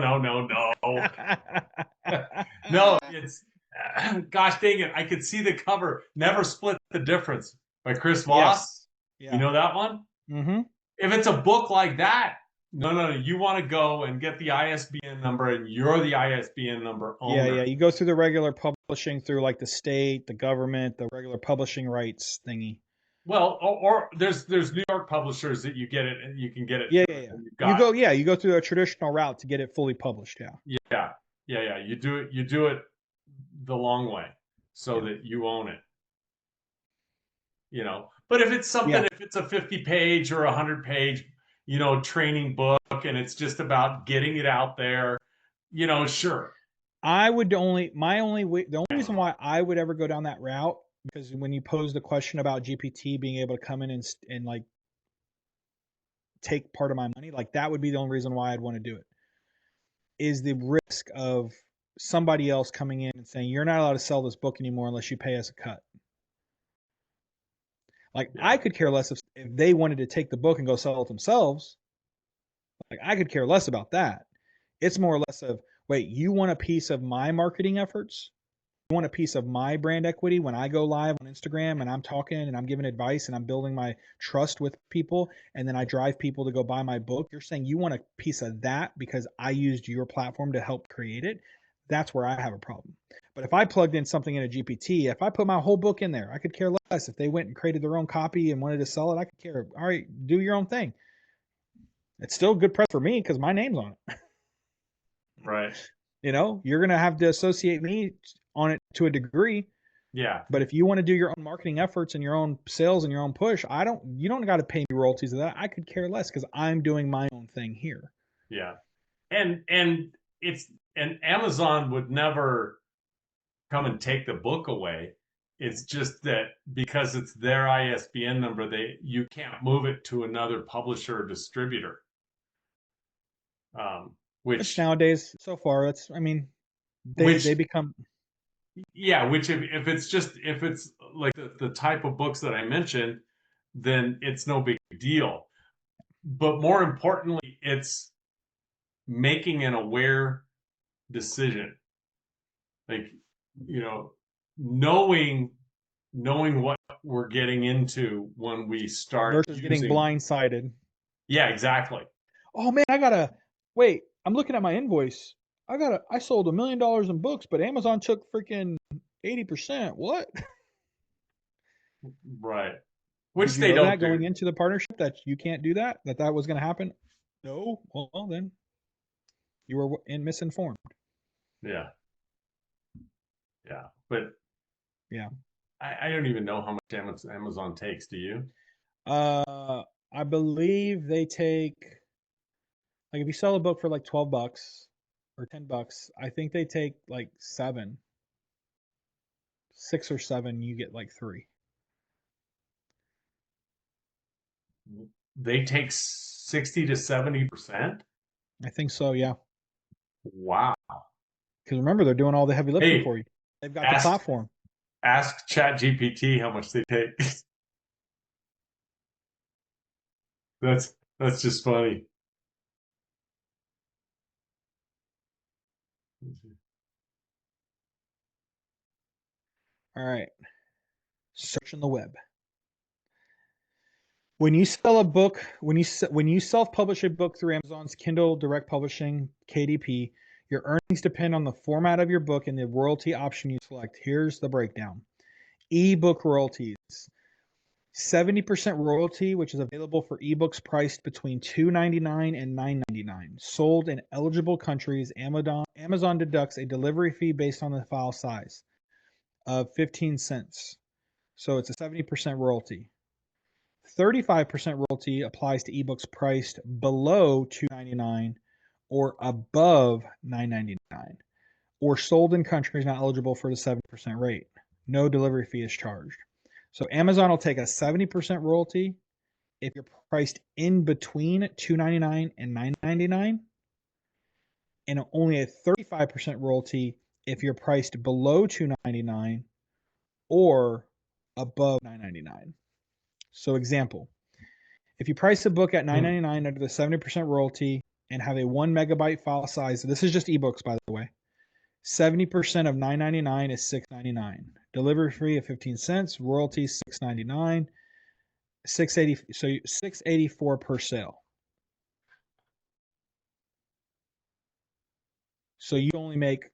No, it's gosh dang it! I could see the cover. Never Split the Difference by Chris Voss. Yes. Yeah. You know that one? Mm-hmm. If it's a book like that, no, you want to go and get the ISBN number, and you're the ISBN number owner. Yeah. You go through the regular publishing through like the state, the government, the regular publishing rights thingy. Well, or there's New York publishers that you get it, and you can get it. Yeah. You go through a traditional route to get it fully published. Yeah. You do it the long way, so that you own it. But if it's something, if it's a 50-page or 100-page, training book, and it's just about getting it out there, sure. The only reason why I would ever go down that route, because when you pose the question about GPT being able to come in and like take part of my money, like that would be the only reason why I'd want to do it, is the risk of somebody else coming in and saying, you're not allowed to sell this book anymore unless you pay us a cut. Like I could care less if they wanted to take the book and go sell it themselves. Like I could care less about that. It's more or less of, wait, you want a piece of my marketing efforts? You want a piece of my brand equity when I go live on Instagram and I'm talking and I'm giving advice and I'm building my trust with people, and then I drive people to go buy my book? You're saying you want a piece of that because I used your platform to help create it? That's where I have a problem. But if I plugged in something in a GPT, if I put my whole book in there, I could care less. If they went and created their own copy and wanted to sell it, I could care. All right, do your own thing. It's still good press for me because my name's on it. Right. You're going to have to associate me on it to a degree. Yeah. But if you want to do your own marketing efforts and your own sales and your own push, you don't got to pay me royalties of that. I could care less because I'm doing my own thing here. Yeah. And Amazon would never come and take the book away. It's just that because it's their ISBN number, you can't move it to another publisher or distributor. Which nowadays, so far, they become. Yeah, which if it's like the type of books that I mentioned, then it's no big deal. But more importantly, it's making an aware decision. Like, knowing what we're getting into when we start versus getting blindsided. Yeah, exactly. Oh man, wait. I'm looking at my invoice. I sold $1 million in books, but Amazon took freaking 80%. What? Right. Which Did you know that going into the partnership that you can't do that? That was going to happen? No. Well, then you were misinformed. Yeah. Yeah, but yeah. I don't even know how much Amazon takes. Do you? I believe they take, like, if you sell a book for like $12 or $10, I think they take like 6 or 7. You get like 3. They take 60 to 70%. I think so. Yeah. Wow. Because remember, they're doing all the heavy lifting Hey, for you. They've got the ask platform. ask ChatGPT how much they take. That's just funny. All right. Searching the web. When you sell a book, when you self-publish a book through Amazon's Kindle Direct Publishing (KDP), your earnings depend on the format of your book and the royalty option you select. Here's the breakdown. Ebook royalties. 70% royalty, which is available for ebooks priced between $2.99 and $9.99. Sold in eligible countries, Amazon deducts a delivery fee based on the file size of 15 cents. So it's a 70% royalty. 35% royalty applies to ebooks priced below $2.99 or above $9.99, or sold in countries not eligible for the 70% rate. No delivery fee is charged. So Amazon will take a 70% royalty if you're priced in between $2.99 and $9.99, and only a 35% royalty if you're priced below $2.99 or above $9.99. So example, if you price a book at $9.99 under the 70% royalty and have a 1 megabyte file size, this is just ebooks, by the way, 70% of $9.99 is $6.99. Delivery fee of 15 cents, royalty $6.99, $6.80, so $6.84 per sale. So you only make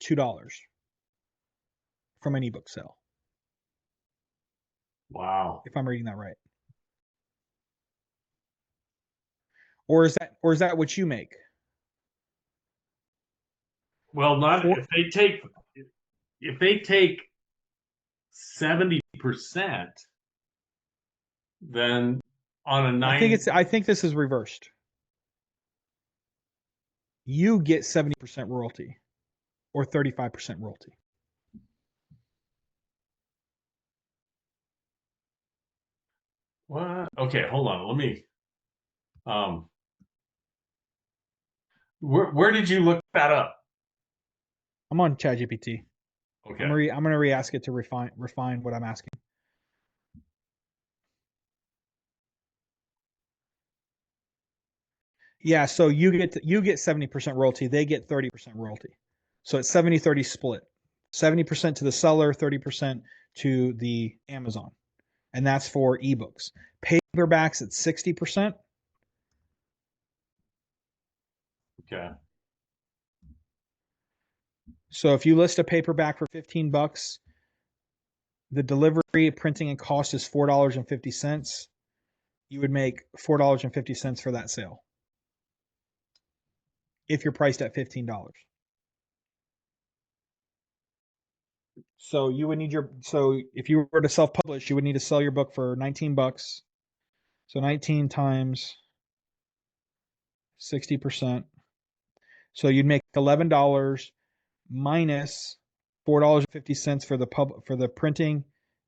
$2 from an ebook sale, Wow. if I'm reading that right. Or is that what you make? Well, not For if they take 70%, then on a nine. I think this is reversed. You get 70% royalty or 35% royalty. What? Okay, hold on. Let me. Um, where did you look that up? I'm on ChatGPT. Okay. I'm gonna re-ask it to refine what I'm asking. Yeah, so you get 70% royalty, they get 30% royalty. So it's 70-30 split. 70% to the seller, 30% to the Amazon. And that's for ebooks. Paperbacks at 60%. Okay. So if you list a paperback for $15, the delivery, printing, and cost is $4.50. You would make $4.50 for that sale if you're priced at $15. So if you were to self-publish, you would need to sell your book for $19. So 19 times 60%. So you'd make $11 minus $4.50 for the printing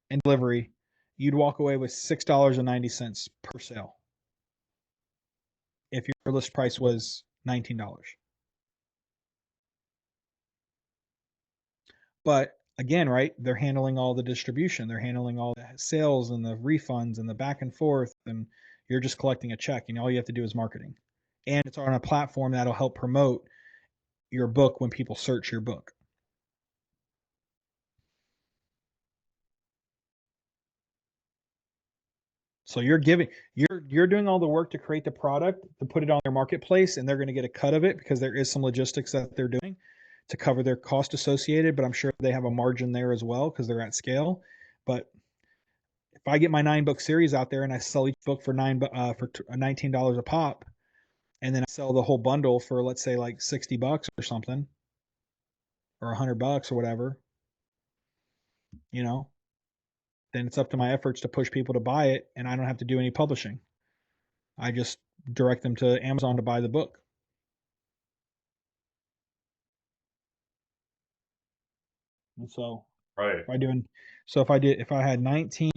and delivery. You'd walk away with $6.90 per sale if your list price was $19. But again, right, they're handling all the distribution, they're handling all the sales and the refunds and the back and forth, and you're just collecting a check, and all you have to do is marketing. And it's on a platform that'll help promote your book when people search your book. So you're doing all the work to create the product, to put it on their marketplace, and they're going to get a cut of it because there is some logistics that they're doing to cover their cost associated, but I'm sure they have a margin there as well because they're at scale. But if I get my 9-book series out there and I sell each book for $19 a pop, and then I sell the whole bundle for, let's say, like $60 or something, or $100 or whatever, you know, then it's up to my efforts to push people to buy it, and I don't have to do any publishing. I just direct them to Amazon to buy the book. And so Right. if I had 19,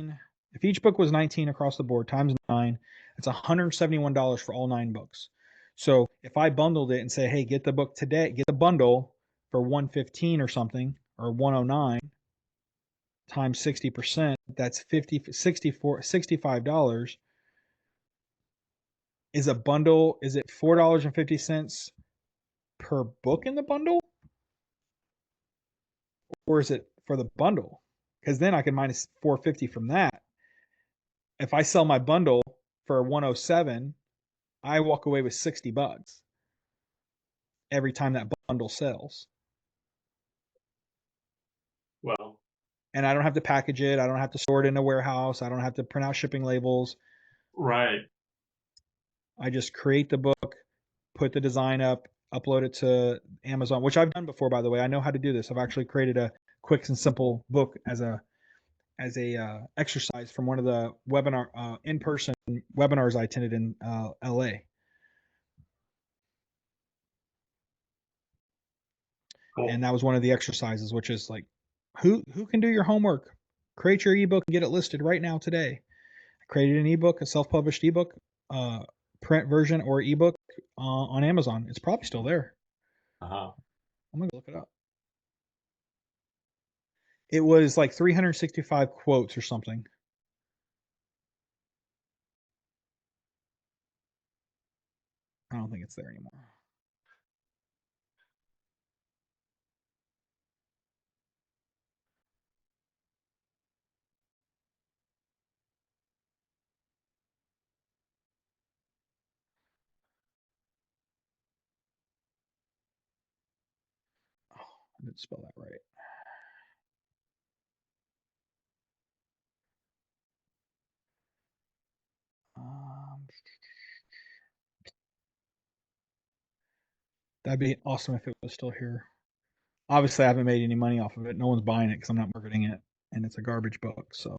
if each book was 19 across the board times 9, it's $171 for all 9 books. So if I bundled it and say, hey, get the book today, get the bundle for 115 or something, or 109 times 60%, that's 65 is a bundle. Is it $4.50 per book in the bundle, or is it for the bundle? Because then I can minus 450 from that. If I sell my bundle for 107, I walk away with $60 every time that bundle sells. Well, And I don't have to package it. I don't have to store it in a warehouse. I don't have to print out shipping labels. right. I just create the book, put the design up, upload it to Amazon, which I've done before, by the way. I know how to do this. I've actually created a quick and simple book as a exercise from one of the in-person webinars I attended in LA. Cool. And that was one of the exercises, which is like, who can do your homework? Create your ebook and get it listed right now today. I created an ebook, a self-published ebook, print version or ebook on Amazon. It's probably still there. Uh-huh. I'm gonna look it up. It was like 365 quotes or something. I don't think it's there anymore. Oh, I didn't spell that right. Um, that'd be awesome if it was still here. Obviously, I haven't made any money off of it. No one's buying it because I'm not marketing it, and it's a garbage book. So,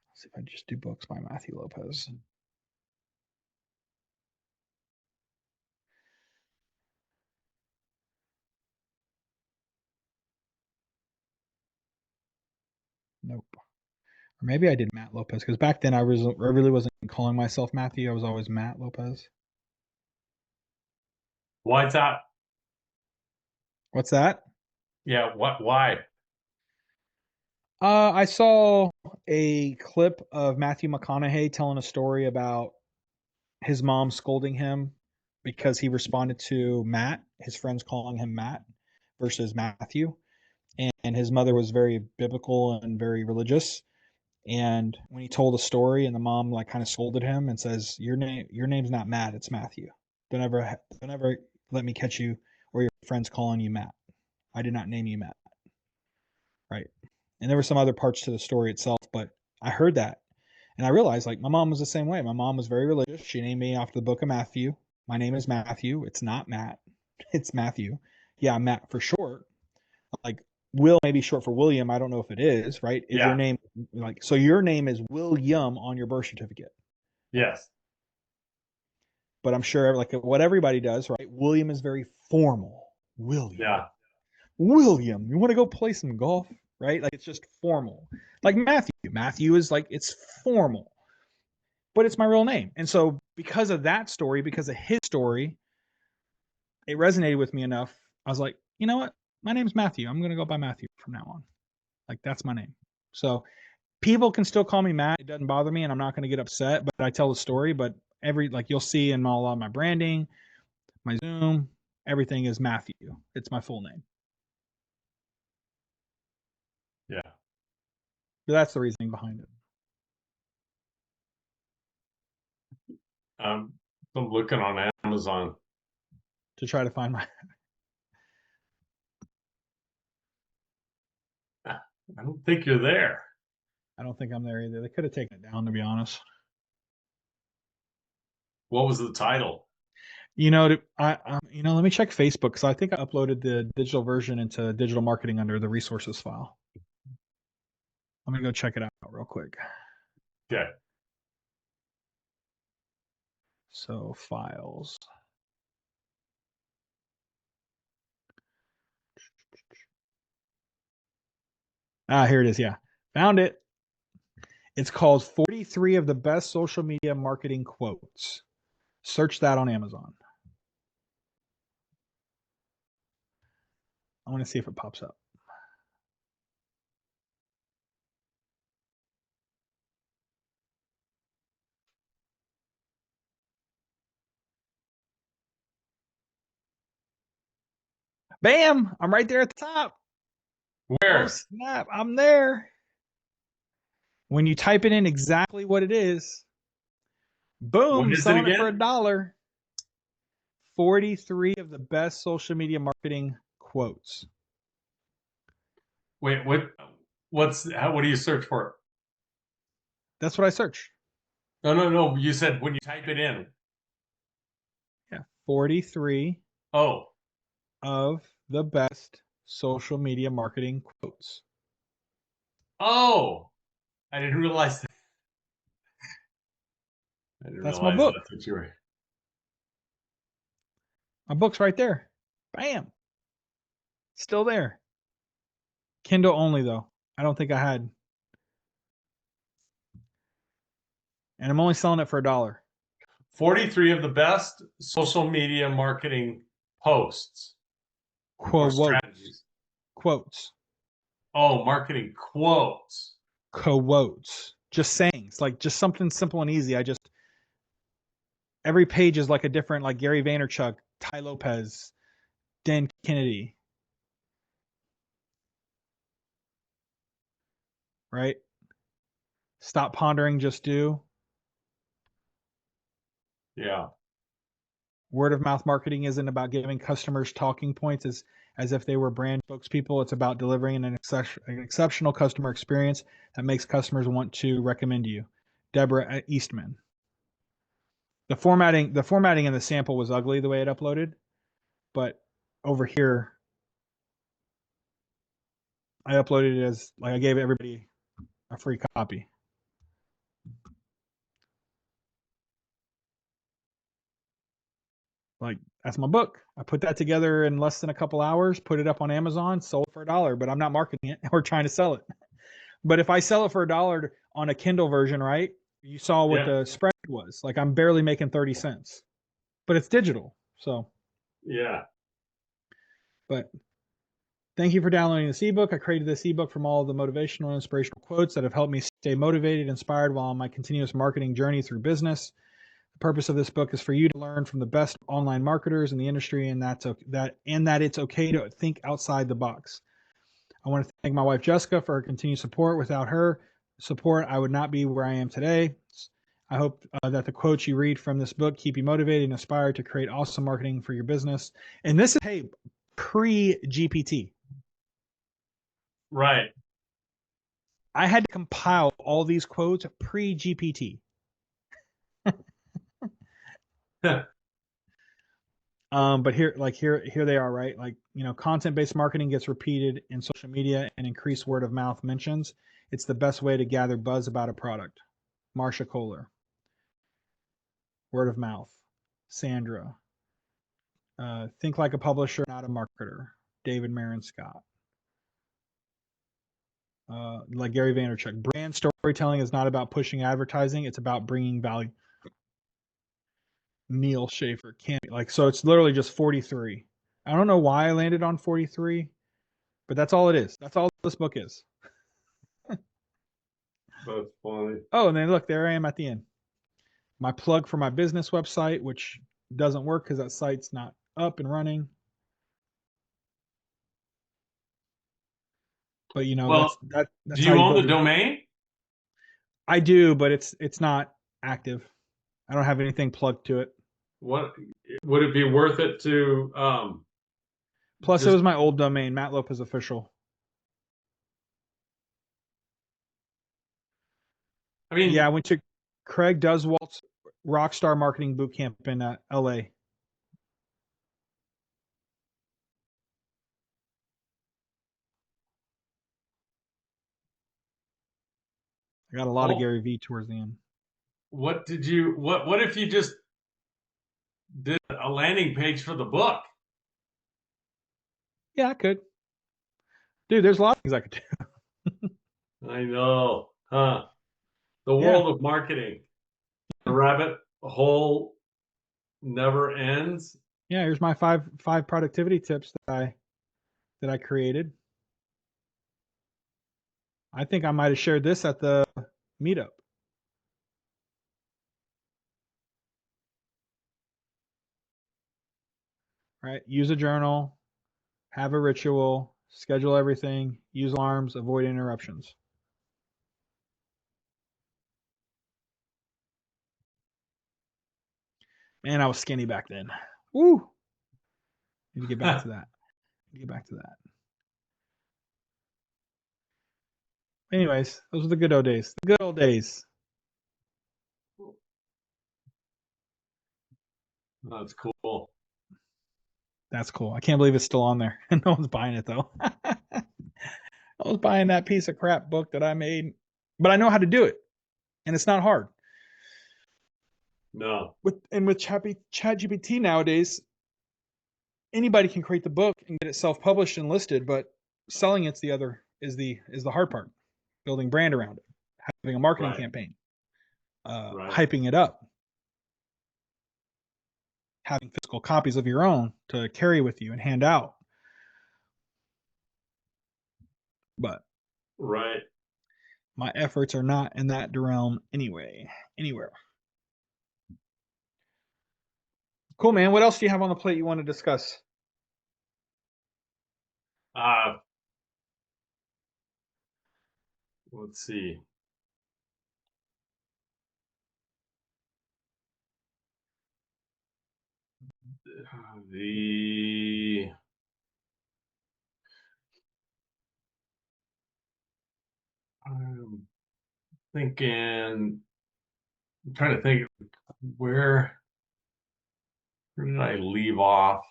let's see if I just do books by Matthew Lopez. Nope. Or maybe I did Matt Lopez because back then I really wasn't calling myself Matthew. I was always Matt Lopez. Why's that? What's that? Yeah, what why? I saw a clip of Matthew McConaughey telling a story about his mom scolding him because he responded to Matt, his friends calling him Matt versus Matthew. And his mother was very biblical and very religious. And when he told a story and the mom like kind of scolded him and says, your name's not Matt, it's Matthew. Don't ever let me catch you or your friends calling you Matt. I did not name you Matt. Right. And there were some other parts to the story itself, but I heard that and I realized like my mom was the same way. My mom was very religious. She named me after the book of Matthew. My name is Matthew. It's not Matt. It's Matthew. Yeah, Matt for short. Like Will may be short for William. I don't know if it is, right? Is your Yeah. name like so your name is William on your birth certificate. Yes. But I'm sure like what everybody does, right? William is very formal. William. Yeah. William, you want to go play some golf? Right? Like it's just formal. Like Matthew. Matthew is like it's formal. But it's my real name. And so because of that story, because of his story, it resonated with me enough. I was like, you know what? My name's Matthew. I'm gonna go by Matthew from now on. Like that's my name. So people can still call me Matt. It doesn't bother me, and I'm not going to get upset. But I tell the story. But you'll see in all of my branding, my Zoom, everything is Matthew. It's my full name. Yeah. So that's the reasoning behind it. I'm looking on Amazon. To try to find my. I don't think you're there. I don't think I'm there either. They could have taken it down, to be honest. What was the title? Let me check Facebook because I think I uploaded the digital version into digital marketing under the resources file. I'm gonna go check it out real quick. Okay. So files. Here it is. Yeah, found it. It's called 43 of the best social media marketing quotes. Search that on Amazon. I want to see if it pops up. Bam! I'm right there at the top. Where? Oh snap! I'm there. When you type it in exactly what it is, What boom, is it selling it for again? $1. 43 of the best social media marketing quotes. Wait, what do you search for? That's what I search. No. You said when you type it in. Yeah. 43 Oh, of the best social media marketing quotes. oh, I didn't realize that. I didn't That's my realize book. that's what you were. My book's right there. Bam. Still there. Kindle only though. I don't think I had. And I'm only selling it for $1. 43 of the best social media marketing posts or Quotes. strategies. Quotes. Oh, marketing quotes. Quotes. Just sayings. Like just something simple and easy. Every page is like a different, like Gary Vaynerchuk, Ty Lopez, Dan Kennedy. Right? Stop pondering, just do. Yeah. Word of mouth marketing isn't about giving customers talking points as if they were brand spokespeople. It's about delivering an exceptional customer experience that makes customers want to recommend you. Deborah Eastman. The formatting in the sample was ugly the way it uploaded, but over here I uploaded it as like I gave everybody a free copy. Like that's my book. I put that together in less than a couple hours, put it up on Amazon, sold for $1, but I'm not marketing it or trying to sell it. But if I sell it for $1 on a Kindle version, right? You saw what Yeah. the spread was. Like I'm barely making 30 cents. But it's digital. So, Yeah. but thank you for downloading this ebook. I created this ebook from all of the motivational and inspirational quotes that have helped me stay motivated, inspired while on my continuous marketing journey through business. The purpose of this book is for you to learn from the best online marketers in the industry, and that it's okay to think outside the box. I want to thank my wife Jessica for her continued support. Without her support, I would not be where I am today. I hope that the quotes you read from this book keep you motivated and inspired to create awesome marketing for your business. And this is pre-GPT. Right. I had to compile all these quotes pre-GPT. But here they are, right? Like, content-based marketing gets repeated in social media and increased word of mouth mentions. It's the best way to gather buzz about a product. Marsha Kohler. Word of mouth. Sandra. Think like a publisher, not a marketer. David Marin Scott. Like Gary Vaynerchuk. Brand storytelling is not about pushing advertising. It's about bringing value. Neil Schaefer. So it's literally just 43. I don't know why I landed on 43, but that's all it is. That's all this book is. That's funny. Oh, and then look, there I am at the end. My plug for my business website, which doesn't work because that site's not up and running. But Well, that's do how you you own the build your. domain? I do, but it's not active. I don't have anything plugged to it. What would it be worth it to Plus, it just was my old domain, Matt Lopez Official. I mean, Yeah, I went to Craig Duswalt's Rockstar Marketing Bootcamp in LA. I got a lot of Oh, Gary Vee towards the end. what did you? What if you just did a landing page for the book? Yeah, I could. Dude, there's a lot of things I could do. I know, huh? The Yeah. world of marketing. The rabbit hole never ends. Yeah, here's my five productivity tips that I created. I think I might have shared this at the meetup. Right? Use a journal, have a ritual, schedule everything, use alarms, avoid interruptions. Man, I was skinny back then. Woo! Need to get back to that. Get back to that. Anyways, those were the good old days. The good old days. That's cool. That's cool. I can't believe it's still on there. No one's buying it though. I was buying that piece of crap book that I made, but I know how to do it, and it's not hard. No. With ChatGPT nowadays, anybody can create the book and get it self-published and listed, but selling it's the other is the hard part. Building brand around it, having a marketing Right. campaign, Right. hyping it up, having physical copies of your own to carry with you and hand out. But Right. my efforts are not in that realm anywhere. Cool, man. What else do you have on the plate you want to discuss? Uh, let's see. The I'm thinking. I'm trying to think where did I leave off?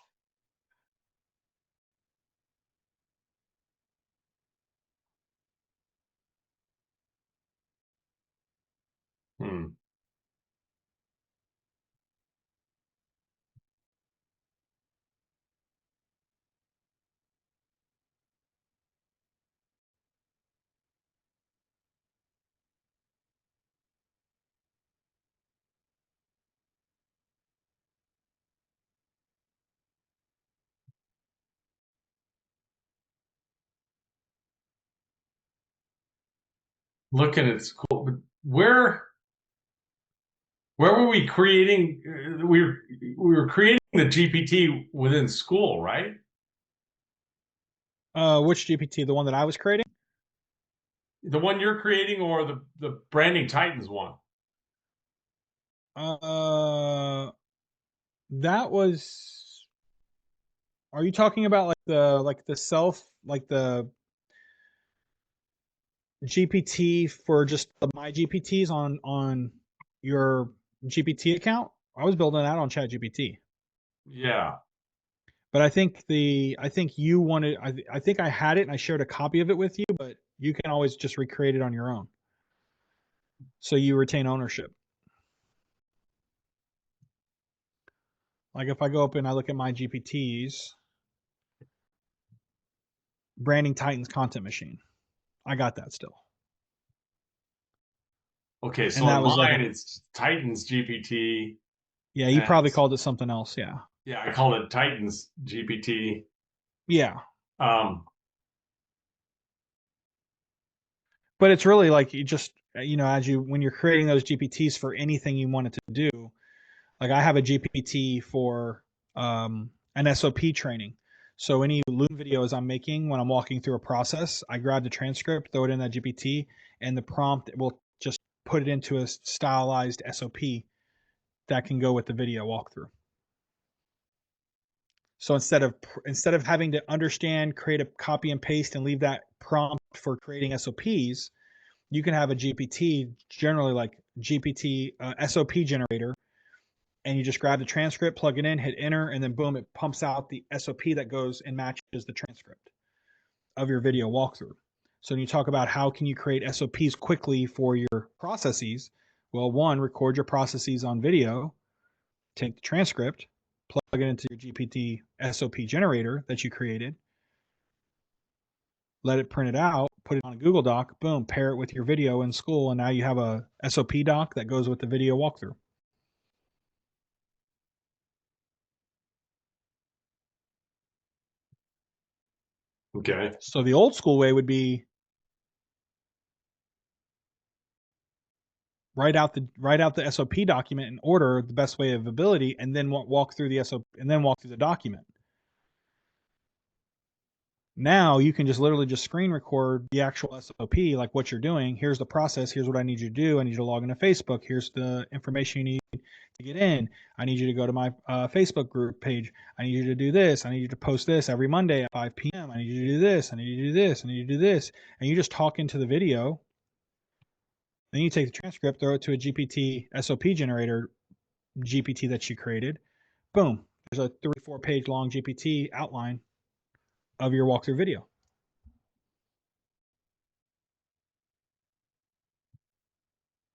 Hmm. Looking at school, but where were we creating? We were creating the GPT within school, right? Which GPT? The one that I was creating? The one you're creating, or the Branding Titans one? Uh, that was. Are you talking about like the self like the GPT for just my GPTs on your GPT account? I was building that on ChatGPT. Yeah. But I think you wanted I think I had it and I shared a copy of it with you, but you can always just recreate it on your own. So you retain ownership. Like if I go up and I look at my GPTs, Branding Titans content machine. I got that still. Okay, And so that in was like mine it's Titans GPT, yeah, you and probably called it something else, yeah. yeah, I called it Titans GPT. Yeah. Um, But it's really like you just as you when you're creating those GPTs for anything you want it to do, like I have a GPT for an SOP training. So any Loom videos I'm making when I'm walking through a process, I grab the transcript, throw it in that GPT, and the prompt will just put it into a stylized SOP that can go with the video walkthrough. So instead of having to understand, create a copy and paste, and leave that prompt for creating SOPs, you can have a GPT, generally like GPT SOP generator, and you just grab the transcript, plug it in, hit enter, and then boom, it pumps out the SOP that goes and matches the transcript of your video walkthrough. So when you talk about how can you create SOPs quickly for your processes, well, one, record your processes on video, take the transcript, plug it into your GPT SOP generator that you created, let it print it out, put it on a Google Doc, boom, pair it with your video in school, and now you have a SOP doc that goes with the video walkthrough. Okay. So the old school way would be write out the SOP document in order, the best way of ability, and then walk through the SOP and then walk through the document. Now you can just literally just screen record the actual SOP, like what you're doing. Here's the process. Here's what I need you to do. I need you to log into Facebook. Here's the information you need to get in. I need you to go to my Facebook group page. I need you to do this. I need you to post this every Monday at 5 p.m. I need you to do this. I need you to do this. I need you to do this. And you just talk into the video. Then you take the transcript, throw it to a GPT SOP generator GPT that you created. Boom. There's a 3-4 page long GPT outline of your walkthrough video.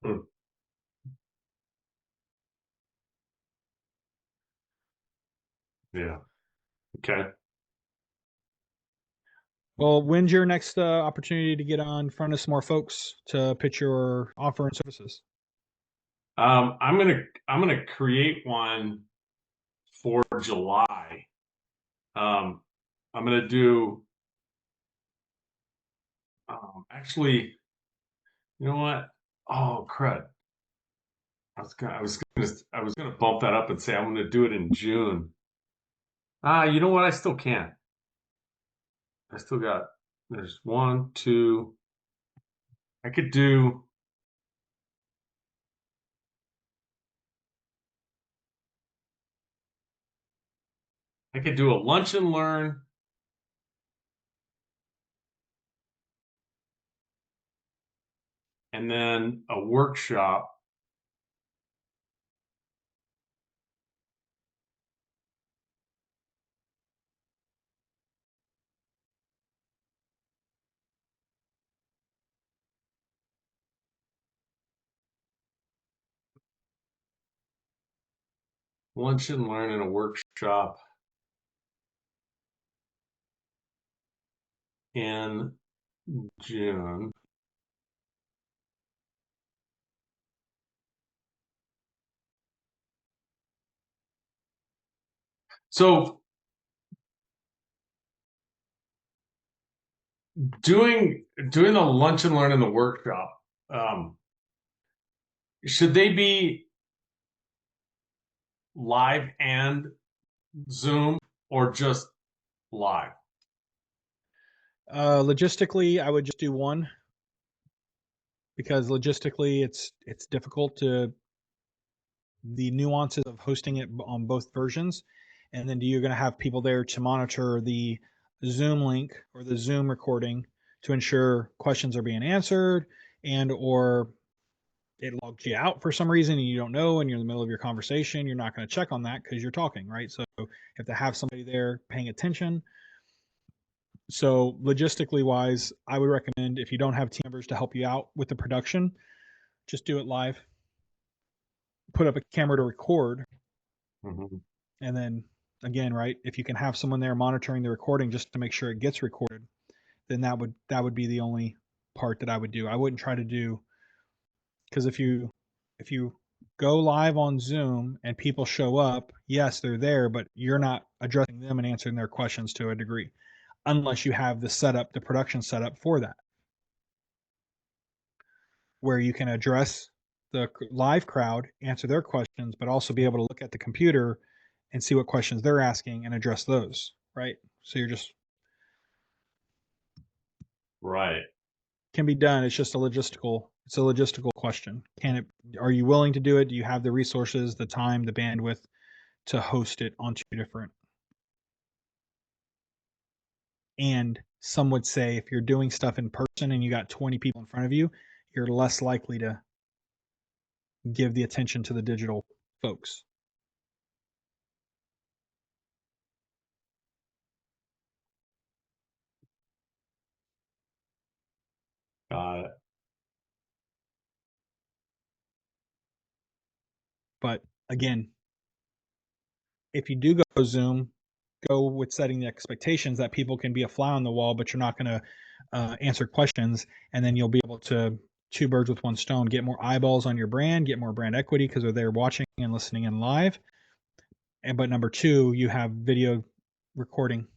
Hmm. Yeah. Okay. Well, when's your next opportunity to get on in front of some more folks to pitch your offer and services? I'm gonna create one for July. I'm gonna do actually, you know what? Oh crud. I was gonna bump that up and say I'm gonna do it in June. You know what? I still can't. I still got there's one, two. I could do a lunch and learn. And then a workshop. Lunch and learn and a workshop in June. So doing the lunch and learn and the workshop, should they be live and Zoom or just live? Logistically, I would just do one because logistically it's difficult to the nuances of hosting it on both versions. And then you're going to have people there to monitor the Zoom link or the Zoom recording to ensure questions are being answered and or it logs you out for some reason and you don't know and you're in the middle of your conversation, you're not going to check on that because you're talking, right? So you have to have somebody there paying attention. So logistically wise, I would recommend if you don't have team members to help you out with the production, just do it live. Put up a camera to record. Mm-hmm. And then again, right, if you can have someone there monitoring the recording just to make sure it gets recorded, then that would be the only part that I would do. I wouldn't try to do because if you go live on Zoom and people show up, yes, they're there, but you're not addressing them and answering their questions to a degree unless you have the setup, the production setup for that, where you can address the live crowd, answer their questions, but also be able to look at the computer and see what questions they're asking and address those, right? So you're just Right. can be done. It's a logistical question. Can it are you willing to do it? Do you have the resources, the time, the bandwidth to host it on two different? And some would say if you're doing stuff in person and you got 20 people in front of you, you're less likely to give the attention to the digital folks. Got it. But again, if you do go Zoom, go with setting the expectations that people can be a fly on the wall, but you're not going to answer questions, and then you'll be able to two birds with one stone, get more eyeballs on your brand, get more brand equity because they're there watching and listening in live. And but number two, you have video recording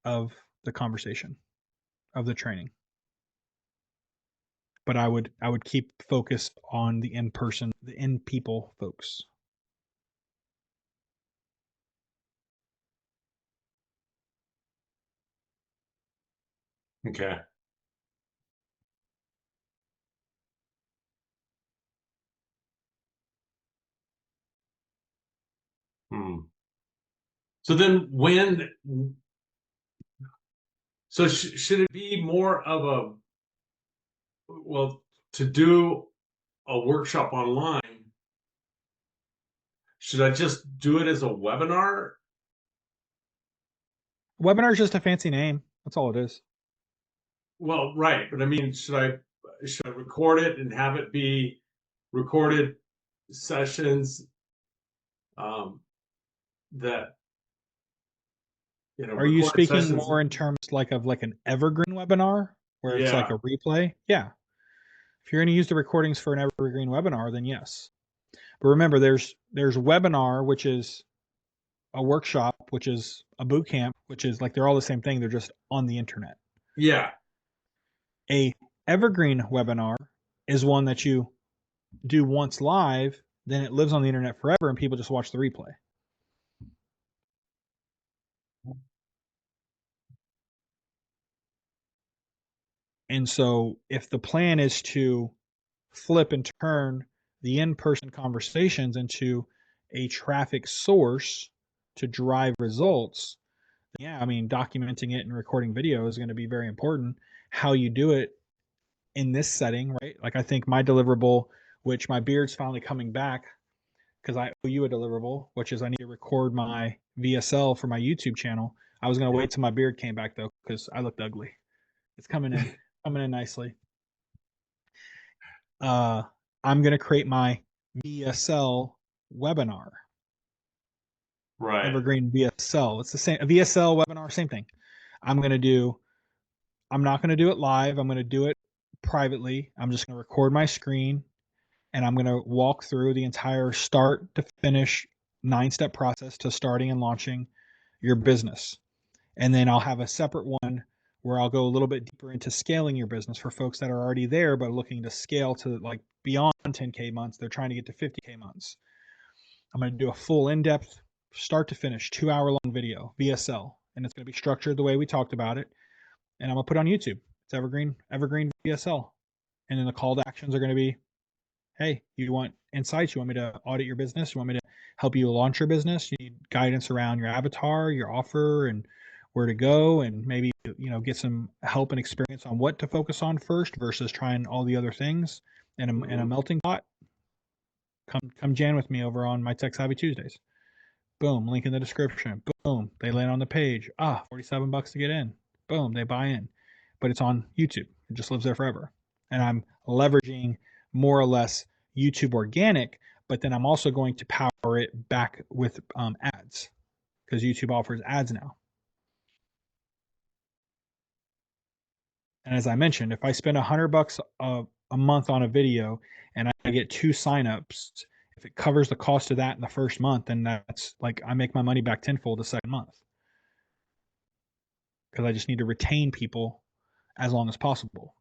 of the conversation, of the training. But I would keep focused on the in person, the in people folks. Okay. So then should it be more of a, well, to do a workshop online, should I just do it as a webinar? Webinar is just a fancy name. That's all it is. Well, right, but I mean, should I record it and have it be recorded sessions that Are you recorded speaking sessions? more in terms like of like an evergreen webinar where it's like Yeah, a replay? Yeah. If you're going to use the recordings for an evergreen webinar, then yes. But remember, there's webinar, which is a workshop, which is a boot camp, which is like they're all the same thing. They're just on the internet. yeah, A evergreen webinar is one that you do once live, then it lives on the internet forever, and people just watch the replay. And so, if the plan is to flip and turn the in-person conversations into a traffic source to drive results, yeah, I mean, documenting it and recording video is going to be very important. How you do it in this setting, right? Like I think my deliverable, which my beard's finally coming back because I owe you a deliverable, which is I need to record my VSL for my YouTube channel. I was going to wait till my beard came back though because I looked ugly. It's coming in nicely. I'm going to create my VSL webinar. right, Evergreen VSL. It's the same. A VSL webinar, same thing. I'm not going to do it live. I'm going to do it privately. I'm just going to record my screen and I'm going to walk through the entire start to finish 9-step process to starting and launching your business. And then I'll have a separate one where I'll go a little bit deeper into scaling your business for folks that are already there but looking to scale to like beyond 10K months. They're trying to get to 50K months. I'm going to do a full in-depth start to finish 2-hour-long video VSL, and it's going to be structured the way we talked about it. And I'm going to put it on YouTube. It's evergreen VSL. And then the call to actions are going to be, hey, you want insights? You want me to audit your business? You want me to help you launch your business? You need guidance around your avatar, your offer, and where to go, and maybe get some help and experience on what to focus on first versus trying all the other things in a melting pot. Come jam with me over on my TECHSAVVY Tuesdays. Boom, link in the description. Boom, they land on the page. $47 to get in. Boom, they buy in. But it's on YouTube. It just lives there forever. And I'm leveraging more or less YouTube organic, but then I'm also going to power it back with ads because YouTube offers ads now. And as I mentioned, if I spend $100 a month on a video and I get 2 signups, if it covers the cost of that in the first month, then that's like I make my money back tenfold the second month because I just need to retain people as long as possible.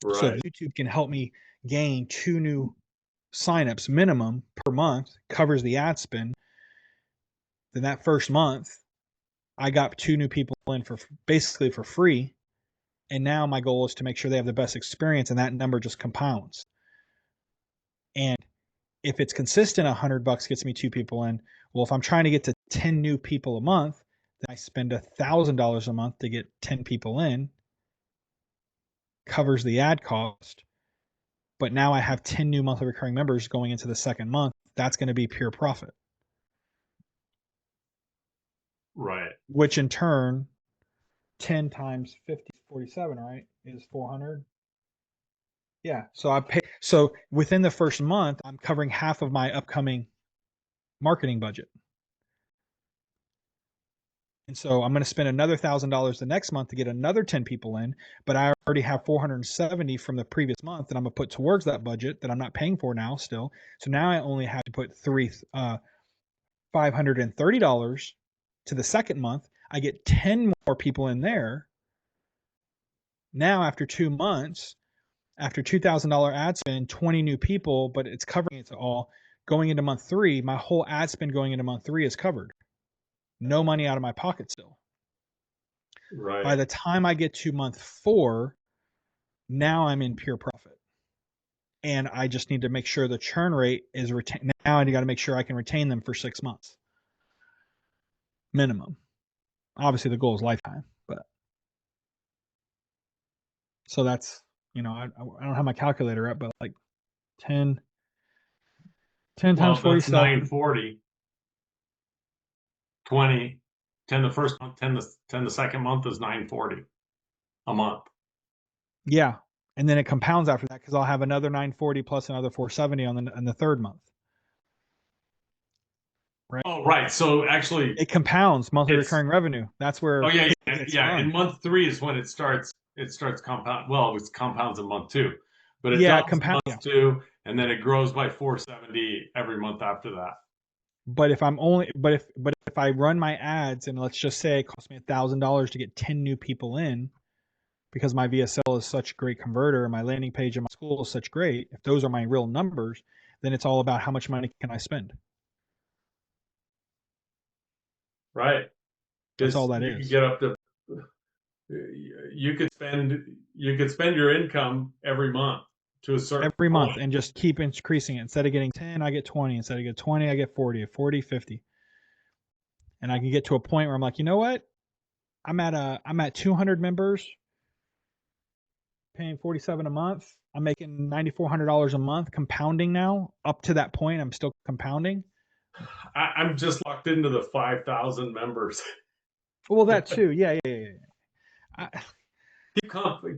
right. So if YouTube can help me gain 2 new signups minimum per month, covers the ad spend, then that first month I got 2 new people in for basically for free. And now my goal is to make sure they have the best experience, and that number just compounds. And if it's consistent, $100 gets me 2 people in. Well, if I'm trying to get to 10 new people a month, then I spend $1,000 a month to get 10 people in, covers the ad cost. But now I have 10 new monthly recurring members going into the second month. That's going to be pure profit. Right. Which in turn, 10 times 50, 47, right? Is 400. Yeah. So I pay. So within the first month, I'm covering half of my upcoming marketing budget. And so I'm going to spend another $1,000 the next month to get another 10 people in, but I already have 470 from the previous month that I'm going to put towards that budget that I'm not paying for now still. So now I only have to put $530 to the second month. I get 10 more people in there. Now after 2 months, after $2,000 ad spend, 20 new people, but it's covering it all. Going into month 3, my whole ad spend going into month 3 is covered. No money out of my pocket still. Right. By the time I get to month 4, now I'm in pure profit. And I just need to make sure the churn rate is retained. Now I got to make sure I can retain them for 6 months minimum. Obviously the goal is lifetime, but so that's, I don't have my calculator up, but like 10 times Well, that's 47. 940. 20, 10 the first month, 10 the second month is 940 a month. Yeah. And then it compounds after that because I'll have another 940 plus another 470 on the third month. Right. Oh, right. So actually, it compounds monthly recurring revenue. That's where. Oh yeah, yeah. In month 3 is when it starts. It starts compound. Well, it compounds in month 2, but it does compound month 2, and then it grows by 470 every month after that. But if I run my ads and let's just say it costs me $1,000 to get 10 new people in, because my VSL is such a great converter and my landing page in my school is such great, if those are my real numbers, then it's all about how much money can I spend. Right. That's all that you is. Could get up to. You could spend your income every month to a certain every point. month and just keep increasing it. Instead of getting 10, I get 20. Instead of getting 20, I get 40, 40, 50. And I can get to a point where I'm like, you know what? I'm at 200 members, paying 47 a month. I'm making $9,400 a month compounding now. Up to that point, I'm still compounding. I'm just locked into the 5,000 members. Well, that too. Yeah.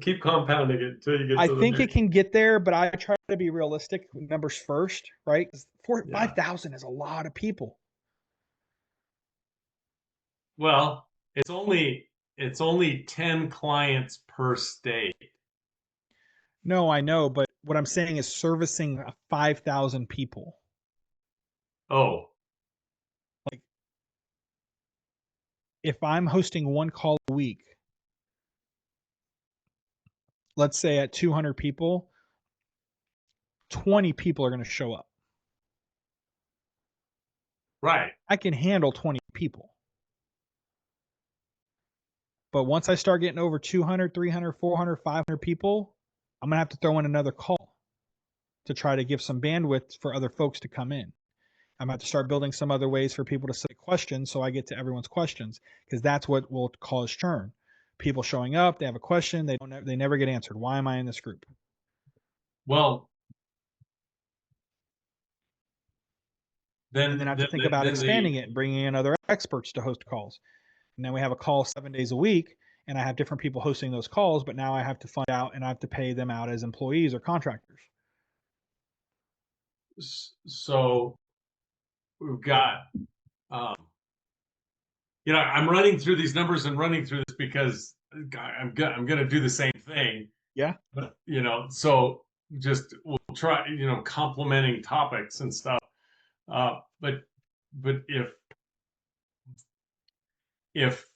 Keep compounding it until you get I to the think it can get there, but I try to be realistic. Numbers first, right? 5,000 is a lot of people. Well, it's only 10 clients per state. No, I know, but what I'm saying is servicing 5,000 people. Oh. Like, if I'm hosting one call a week, let's say at 200 people, 20 people are going to show up. Right. I can handle 20 people. But once I start getting over 200, 300, 400, 500 people, I'm going to have to throw in another call to try to give some bandwidth for other folks to come in. I'm going to have to start building some other ways for people to say questions so I get to everyone's questions, because that's what will cause churn. People showing up, they have a question, they never get answered. Why am I in this group? Well, and then I have to think about expanding it and bringing in other experts to host calls. And then we have a call 7 days a week, and I have different people hosting those calls, but now I have to fund out and I have to pay them out as employees or contractors. So we've got, I'm running through these numbers and running through this because I'm going to do the same thing. Yeah. But, so just we'll try, complementing topics and stuff. But if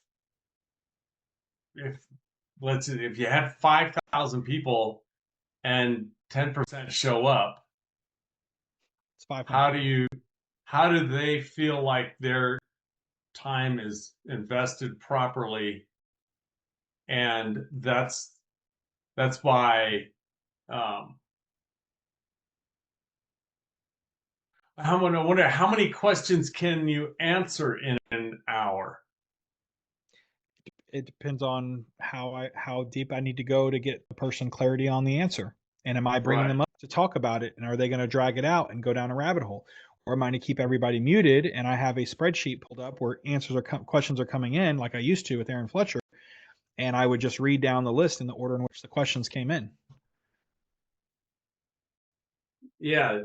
if you have 5,000 people and 10% show up, how do they feel like their time is invested properly? And that's why I wonder how many questions can you answer in an hour? It depends on how deep I need to go to get the person clarity on the answer. And am I bringing them up to talk about it? And are they going to drag it out and go down a rabbit hole? Or am I going to keep everybody muted and I have a spreadsheet pulled up where questions are coming in like I used to with Aaron Fletcher, and I would just read down the list in the order in which the questions came in. Yeah,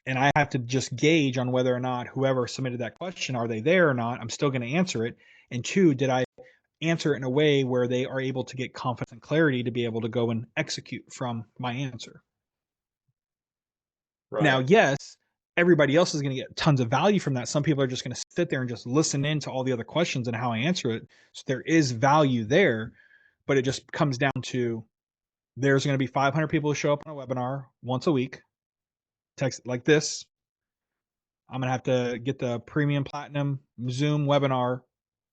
and I have to just gauge on whether or not whoever submitted that question, are they there or not? I'm still going to answer it. And two, did I answer it in a way where they are able to get confidence and clarity to be able to go and execute from my answer? right. Now, yes, everybody else is going to get tons of value from that. Some people are just going to sit there and just listen in to all the other questions and how I answer it. So there is value there, but it just comes down to there's going to be 500 people who show up on a webinar once a week, text like this. I'm going to have to get the premium platinum Zoom webinar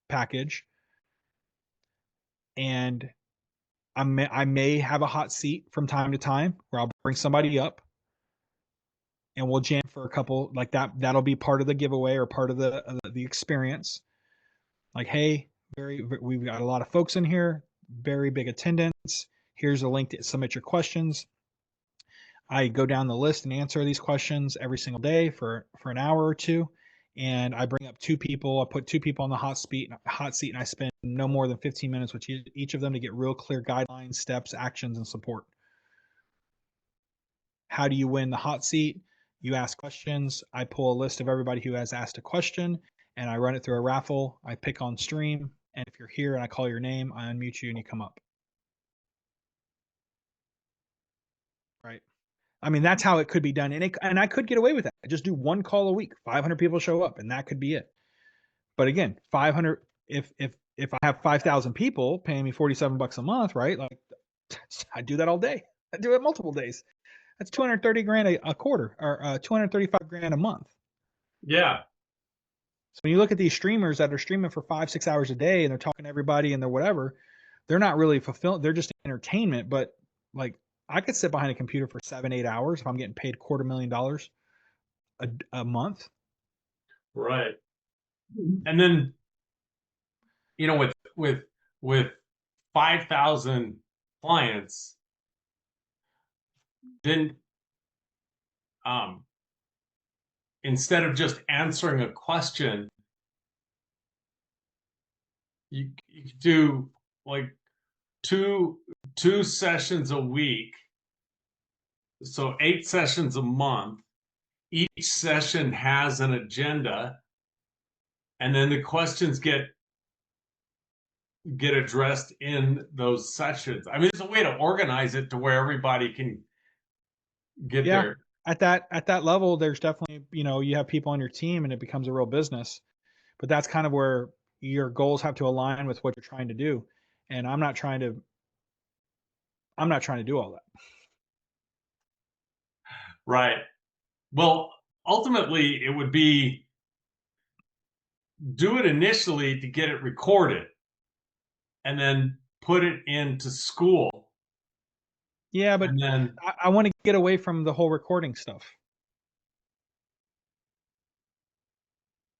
package. And I may have a hot seat from time to time where I'll bring somebody up and we'll jam for a couple like that. That'll be part of the giveaway or part of the experience. Like, hey, we've got a lot of folks in here, very big attendance. Here's a link to submit your questions. I go down the list and answer these questions every single day for an hour or two. And I bring up two people. I put two people on the hot seat, and I spend no more than 15 minutes with each of them to get real clear guidelines, steps, actions, and support. How do you win the hot seat? You ask questions. I pull a list of everybody who has asked a question, and I run it through a raffle. I pick on stream, and if you're here and I call your name, I unmute you and you come up. Right? I mean, that's how it could be done. And I could get away with that. I just do one call a week. 500 people show up, and that could be it. But again, 500, if I have 5,000 people paying me $47 a month, right? Like, I do that all day. I do it multiple days. That's 230 grand a quarter, or 235 grand a month. Yeah. So when you look at these streamers that are streaming for 5-6 hours a day and they're talking to everybody and they're whatever, they're not really fulfilled. They're just entertainment. But like, I could sit behind a computer for 7-8 hours if I'm getting paid $250,000 a month. Right. And then, with 5,000 clients, then instead of just answering a question, you do like two sessions a week, so 8 sessions a month. Each session has an agenda, and then the questions get addressed in those sessions. I mean, there's a way to organize it to where everybody can get there. At that level, there's definitely, you have people on your team and it becomes a real business. But that's kind of where your goals have to align with what you're trying to do. And I'm not trying to do all that. Right. Well, ultimately, it would be do it initially to get it recorded and then put it into school. Yeah, but and then I want to get away from the whole recording stuff.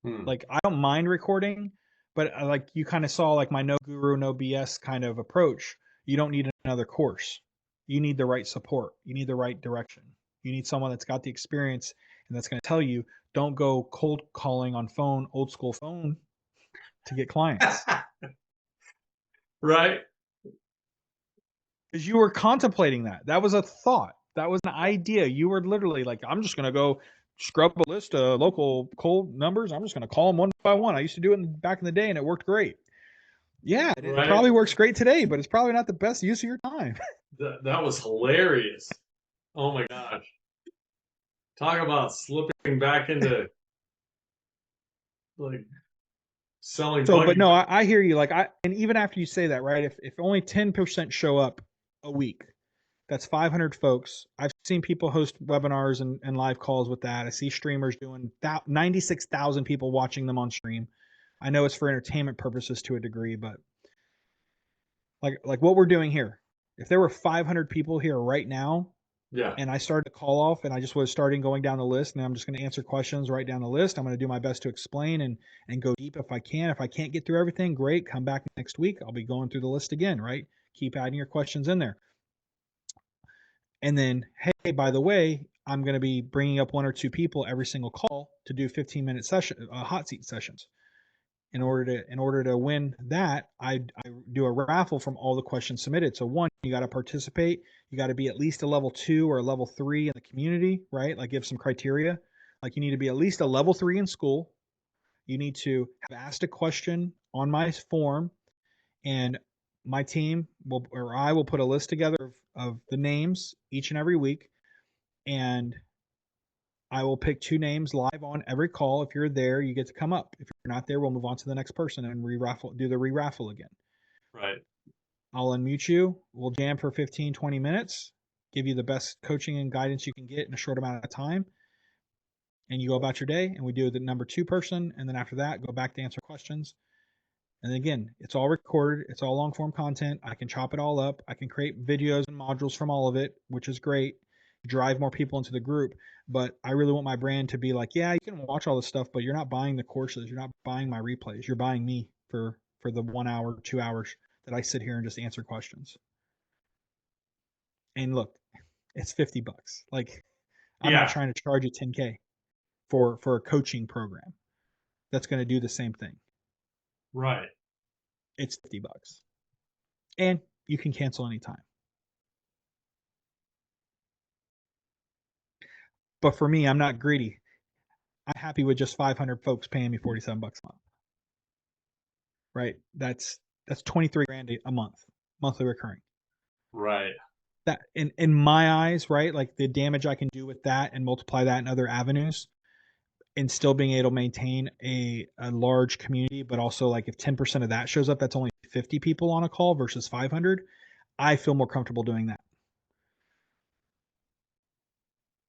Like, I don't mind recording, but like you kind of saw, like my no guru, no BS kind of approach. You don't need another course. You need the right support. You need the right direction. You need someone that's got the experience and that's going to tell you, don't go cold calling on phone, old school phone, to get clients. Right. Because you were contemplating that. That was a thought. That was an idea. You were literally like, I'm just going to go scrub a list of local cold numbers. I'm just going to call them one by one. I used to do it back in the day and it worked great. Yeah, it Right. probably works great today, but it's probably not the best use of your time. That was hilarious. Oh my gosh. Talk about slipping back into like selling. So, but no, I hear you. Like, and even after you say that, right? If only 10% show up a week, that's 500 folks. I've seen people host webinars and live calls with that. I see streamers doing 96,000 people watching them on stream. I know it's for entertainment purposes to a degree, but like what we're doing here, if there were 500 people here right now, Yeah. and I started to call off and I just was starting going down the list, and I'm just going to answer questions right down the list. I'm going to do my best to explain and go deep if I can. If I can't get through everything, great. Come back next week. I'll be going through the list again, right? Keep adding your questions in there. And then, hey, by the way, I'm going to be bringing up 1 or 2 people every single call to do 15-minute hot seat sessions. In order to win that, I do a raffle from all the questions submitted. So one, you got to participate. You got to be at least a level 2 or a level 3 in the community, right? Like give some criteria. Like you need to be at least a level 3 in school. You need to have asked a question on my form, and my team will, or I will put a list together of the names each and every week, and I will pick 2 names live on every call. If you're there, you get to come up. If you're not there, we'll move on to the next person and do the re-raffle again. Right. I'll unmute you. We'll jam for 15, 20 minutes, give you the best coaching and guidance you can get in a short amount of time. And you go about your day, and we do the number 2 person. And then after that, go back to answer questions. And again, it's all recorded. It's all long form content. I can chop it all up. I can create videos and modules from all of it, which is great. Drive more people into the group. But I really want my brand to be like, yeah, you can watch all this stuff, but you're not buying the courses. You're not buying my replays. You're buying me for the 1 hour, 2 hours that I sit here and just answer questions. And look, it's $50. Like, I'm not Yeah. trying to charge you 10K for a coaching program that's going to do the same thing. Right. It's $50. And you can cancel anytime. But for me, I'm not greedy. I'm happy with just 500 folks paying me $47 a month. Right? That's 23 grand a month, monthly recurring. Right. That in my eyes, right? Like the damage I can do with that and multiply that in other avenues, and still being able to maintain a large community, but also like if 10% of that shows up, that's only 50 people on a call versus 500. I feel more comfortable doing that.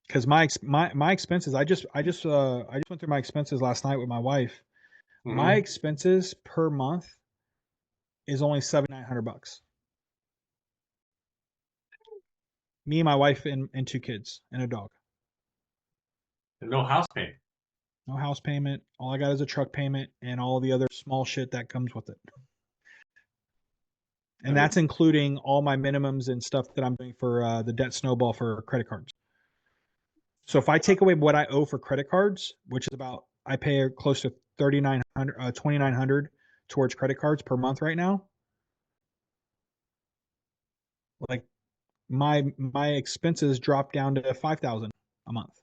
Because my expenses, I just went through my expenses last night with my wife. My Mm-hmm. expenses per month is only $7,900. Me, my wife, and 2 kids and a dog. And no house payment. No house payment. All I got is a truck payment and all the other small shit that comes with it. I And mean, that's including all my minimums and stuff that I'm doing for the debt snowball for credit cards. So if I take away what I owe for credit cards, which is about, I pay close to 2,900 towards credit cards per month right now. Like my expenses drop down to 5,000 a month.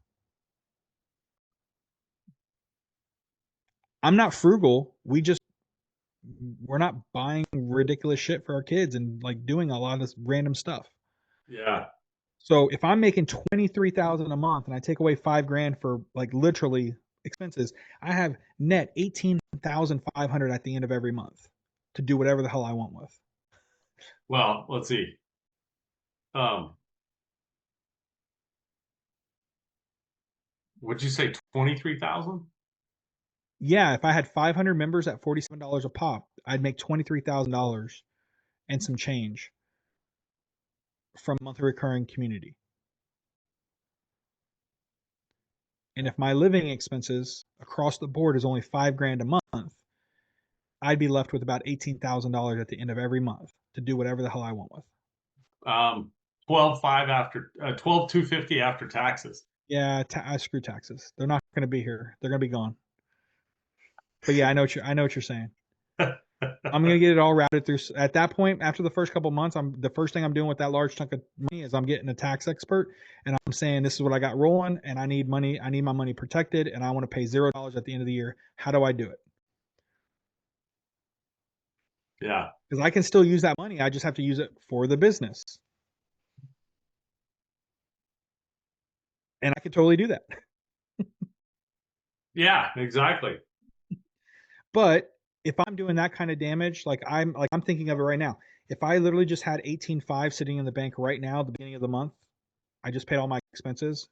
I'm not frugal. We're not buying ridiculous shit for our kids and like doing a lot of this random stuff. yeah. So if I'm making 23,000 a month and I take away 5 grand for like literally expenses, I have net 18,500 at the end of every month to do whatever the hell I want with. Well, let's see. Would you say 23,000? Yeah, if I had 500 members at $47 a pop, I'd make $23,000 and some change from monthly recurring community. And if my living expenses across the board is only 5 grand a month, I'd be left with about $18,000 at the end of every month to do whatever the hell I want with. 12,500 after 12,250 after taxes. Yeah, I screw taxes. They're not going to be here. They're going to be gone. But yeah, I know what you're saying. I'm going to get it all routed through. At that point, after the first couple months, the first thing I'm doing with that large chunk of money is I'm getting a tax expert, and I'm saying this is what I got rolling, and I need money. I need my money protected, and I want to pay $0 at the end of the year. How do I do it? Yeah. Because I can still use that money. I just have to use it for the business, and I can totally do that. Yeah, exactly. But if I'm doing that kind of damage, like I'm thinking of it right now. If I literally just had 18.5 sitting in the bank right now at the beginning of the month, I just paid all my expenses.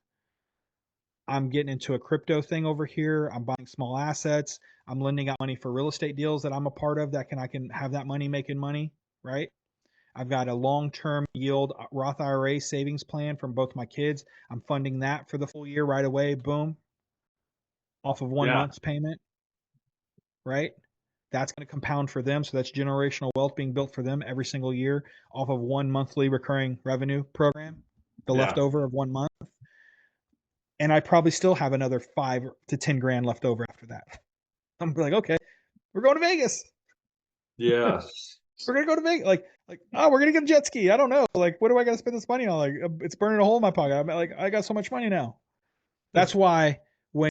I'm getting into a crypto thing over here. I'm buying small assets. I'm lending out money for real estate deals that I'm a part of that I can have that money making money, right? I've got a long-term yield Roth IRA savings plan from both my kids. I'm funding that for the full year right away. Boom. Off of 1 month's payment, right? That's going to compound for them. So that's generational wealth being built for them every single year off of one monthly recurring revenue program, the Yeah. leftover of 1 month. And I probably still have another 5 to 10 grand left over after that. I'm like, okay, We're going to Vegas. Yeah. We're gonna go to Vegas. Like, oh, we're gonna get a jet ski. I don't know. Like, what do I gotta spend this money on? Like, it's burning a hole in my pocket. I'm like, I got so much money now. That's why when,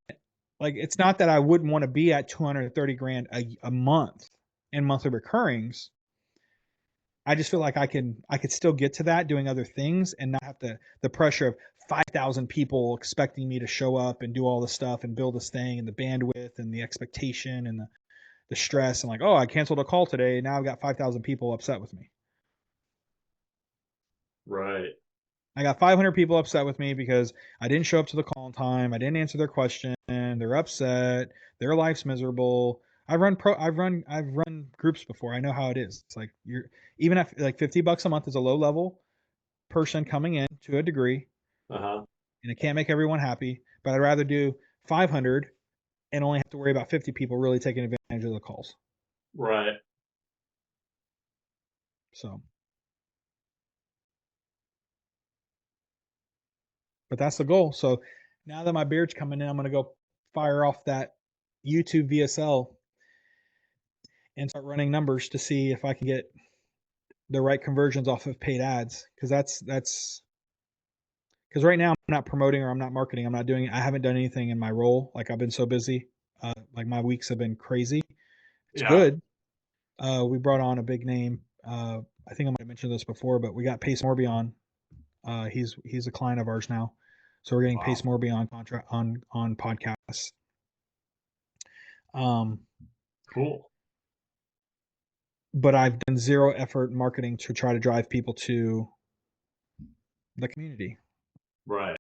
like, it's not that I wouldn't want to be at 230 grand a month in monthly recurrings. I just feel like I could still get to that doing other things and not have the pressure of 5,000 people expecting me to show up and do all this stuff and build this thing and the bandwidth and the expectation and the stress and like, oh, I canceled a call today. Now I've got 5,000 people upset with me. Right. I got 500 people upset with me because I didn't show up to the call on time. I didn't answer their question. They're upset. Their life's miserable. I've run groups before. I know how it is. It's like you're even at like $50 a month is a low level person coming in to a degree, Uh-huh. and it can't make everyone happy. But I'd rather do 500 and only have to worry about 50 people really taking advantage of the calls. Right. So, but that's the goal. So now that my beard's coming in, I'm gonna go fire off that YouTube VSL and start running numbers to see if I can get the right conversions off of paid ads. Because that's because right now I'm not promoting or I'm not marketing. I'm not doing. I haven't done anything in my role. Like I've been so busy. Like my weeks have been crazy. It's Yeah. good. We brought on a big name. I think I might have mentioned this before, but we got Pace Morby on. He's a client of ours now, so we're getting Wow. Pace Morby on contract on podcasts. Um, Cool. but I've done zero effort marketing to try to drive people to the community. Right.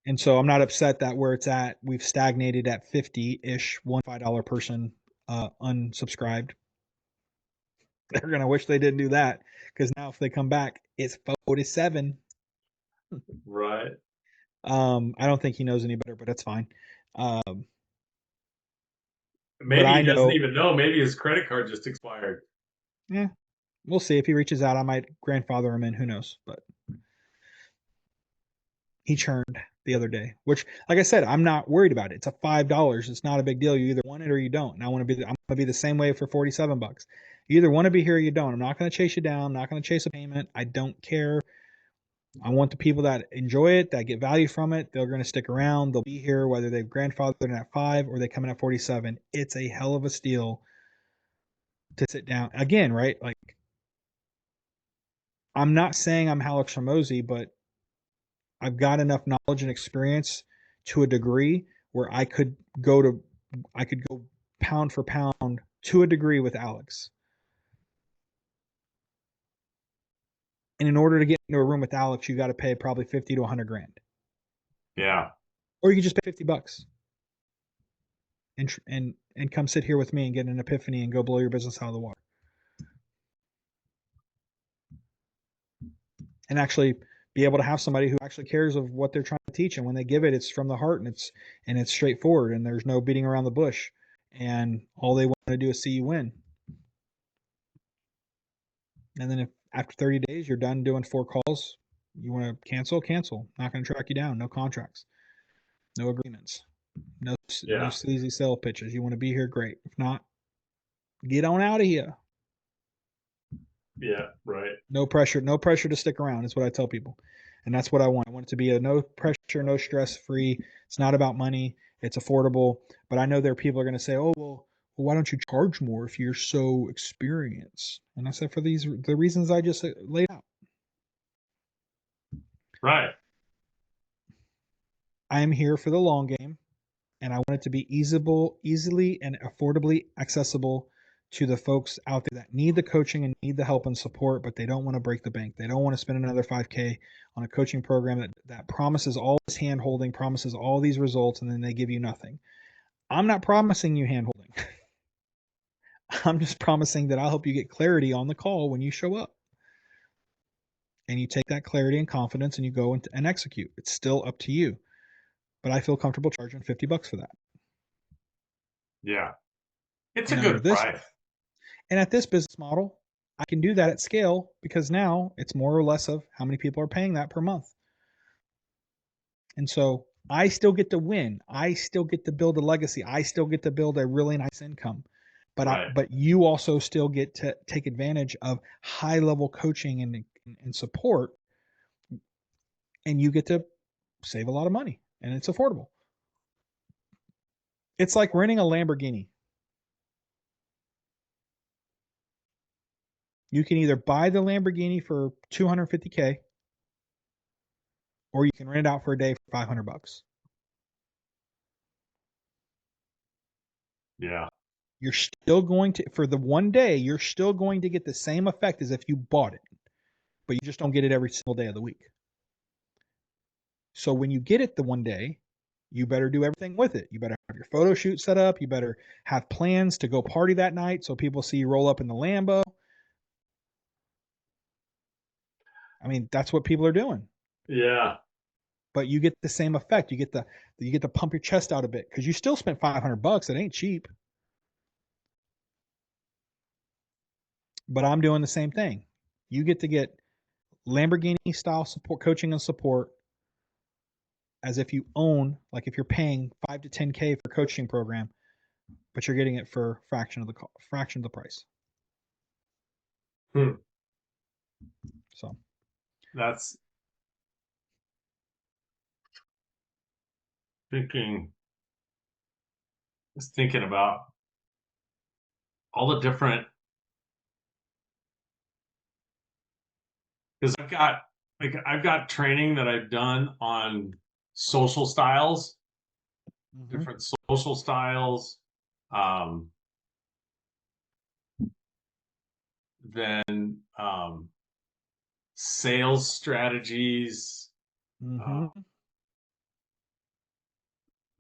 And so I'm not upset that where it's at, we've stagnated at 50-ish, one $5 person unsubscribed. They're going to wish they didn't do that because now if they come back, it's 47. Right. I don't think he knows any better, but that's fine. Um, but Maybe I he doesn't know, even know. Maybe his credit card just expired. yeah, we'll see. If he reaches out, I might grandfather him in. Who knows? But he churned the other day, which, like I said, I'm not worried about it. It's a $5. It's not a big deal. You either want it or you don't. And I'm going to be the same way for $47. You either want to be here or you don't. I'm not going to chase you down. I'm not going to chase a payment. I don't care. I want the people that enjoy it, that get value from it. They're going to stick around. They'll be here, whether they've grandfathered in at 5 or they come in at 47. It's a hell of a steal to sit down again, right? Like, I'm not saying I'm Alex Hormozy, but I've got enough knowledge and experience to a degree where I could go pound for pound to a degree with Alex. And in order to get into a room with Alex, you got to pay probably 50 to 100 grand. Yeah. Or you could just pay $50 and come sit here with me and get an epiphany and go blow your business out of the water. And actually be able to have somebody who actually cares of what they're trying to teach, and when they give it, it's from the heart and it's straightforward and there's no beating around the bush, and all they want to do is see you win. And then if after 30 days you're done doing 4 calls, you want to cancel. Not going to track you down. No contracts, no agreements, no Yeah. sleazy sale pitches. You want to be here, great. If not, get on out of here. Yeah. Right. No pressure to stick around is what I tell people. And that's what I want. I want it to be a no pressure, no stress free. It's not about money. It's affordable. But I know there are people are going to say, oh, well, why don't you charge more if you're so experienced? And I said, for the reasons I just laid out. Right. I am here for the long game, and I want it to be easily and affordably accessible to the folks out there that need the coaching and need the help and support, but they don't want to break the bank. They don't want to spend another 5K on a coaching program that promises all this hand holding, promises all these results, and then they give you nothing. I'm not promising you hand holding. I'm just promising that I'll help you get clarity on the call when you show up. And you take that clarity and confidence and you go and execute. It's still up to you. But I feel comfortable charging $50 for that. Yeah. It's a And good price. And at this business model, I can do that at scale because now it's more or less of how many people are paying that per month. And so I still get to win. I still get to build a legacy. I still get to build a really nice income. but Right. but you also still get to take advantage of high level coaching and support, and you get to save a lot of money, and it's affordable. It's like renting a Lamborghini. You can either buy the Lamborghini for $250K, or you can rent it out for a day for $500. Yeah. You're still going to, for the one day, you're still going to get the same effect as if you bought it, but you just don't get it every single day of the week. So when you get it the one day, you better do everything with it. You better have your photo shoot set up. You better have plans to go party that night so people see you roll up in the Lambo. I mean, that's what people are doing. Yeah. But you get the same effect. You get to pump your chest out a bit because you still spent $500. It ain't cheap. But I'm doing the same thing. You get to get Lamborghini style support, coaching and support, as if you own, like if you're paying 5 to 10K for a coaching program, but you're getting it for fraction of the price. Hmm. So That's thinking. Just thinking about all the different, because I've got training that I've done on social styles, different social styles, um, then sales strategies. Uh, Mm-hmm.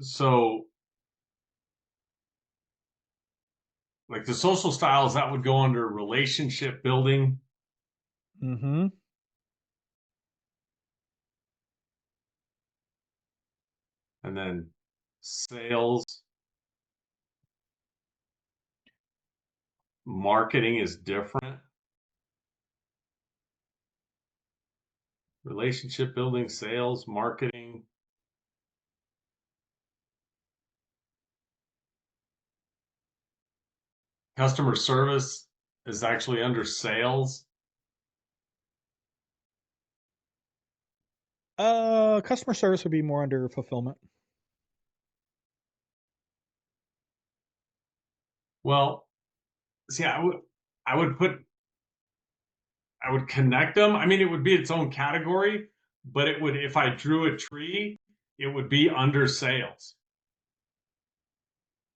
so like the social styles, that would go under relationship building. Mm-hmm. And then sales, marketing is different. Relationship building, sales, marketing. Customer service is actually under sales. Customer service would be more under fulfillment. Well, see, I would put, I would connect them. I mean, it would be its own category, but it would, if I drew a tree, it would be under sales.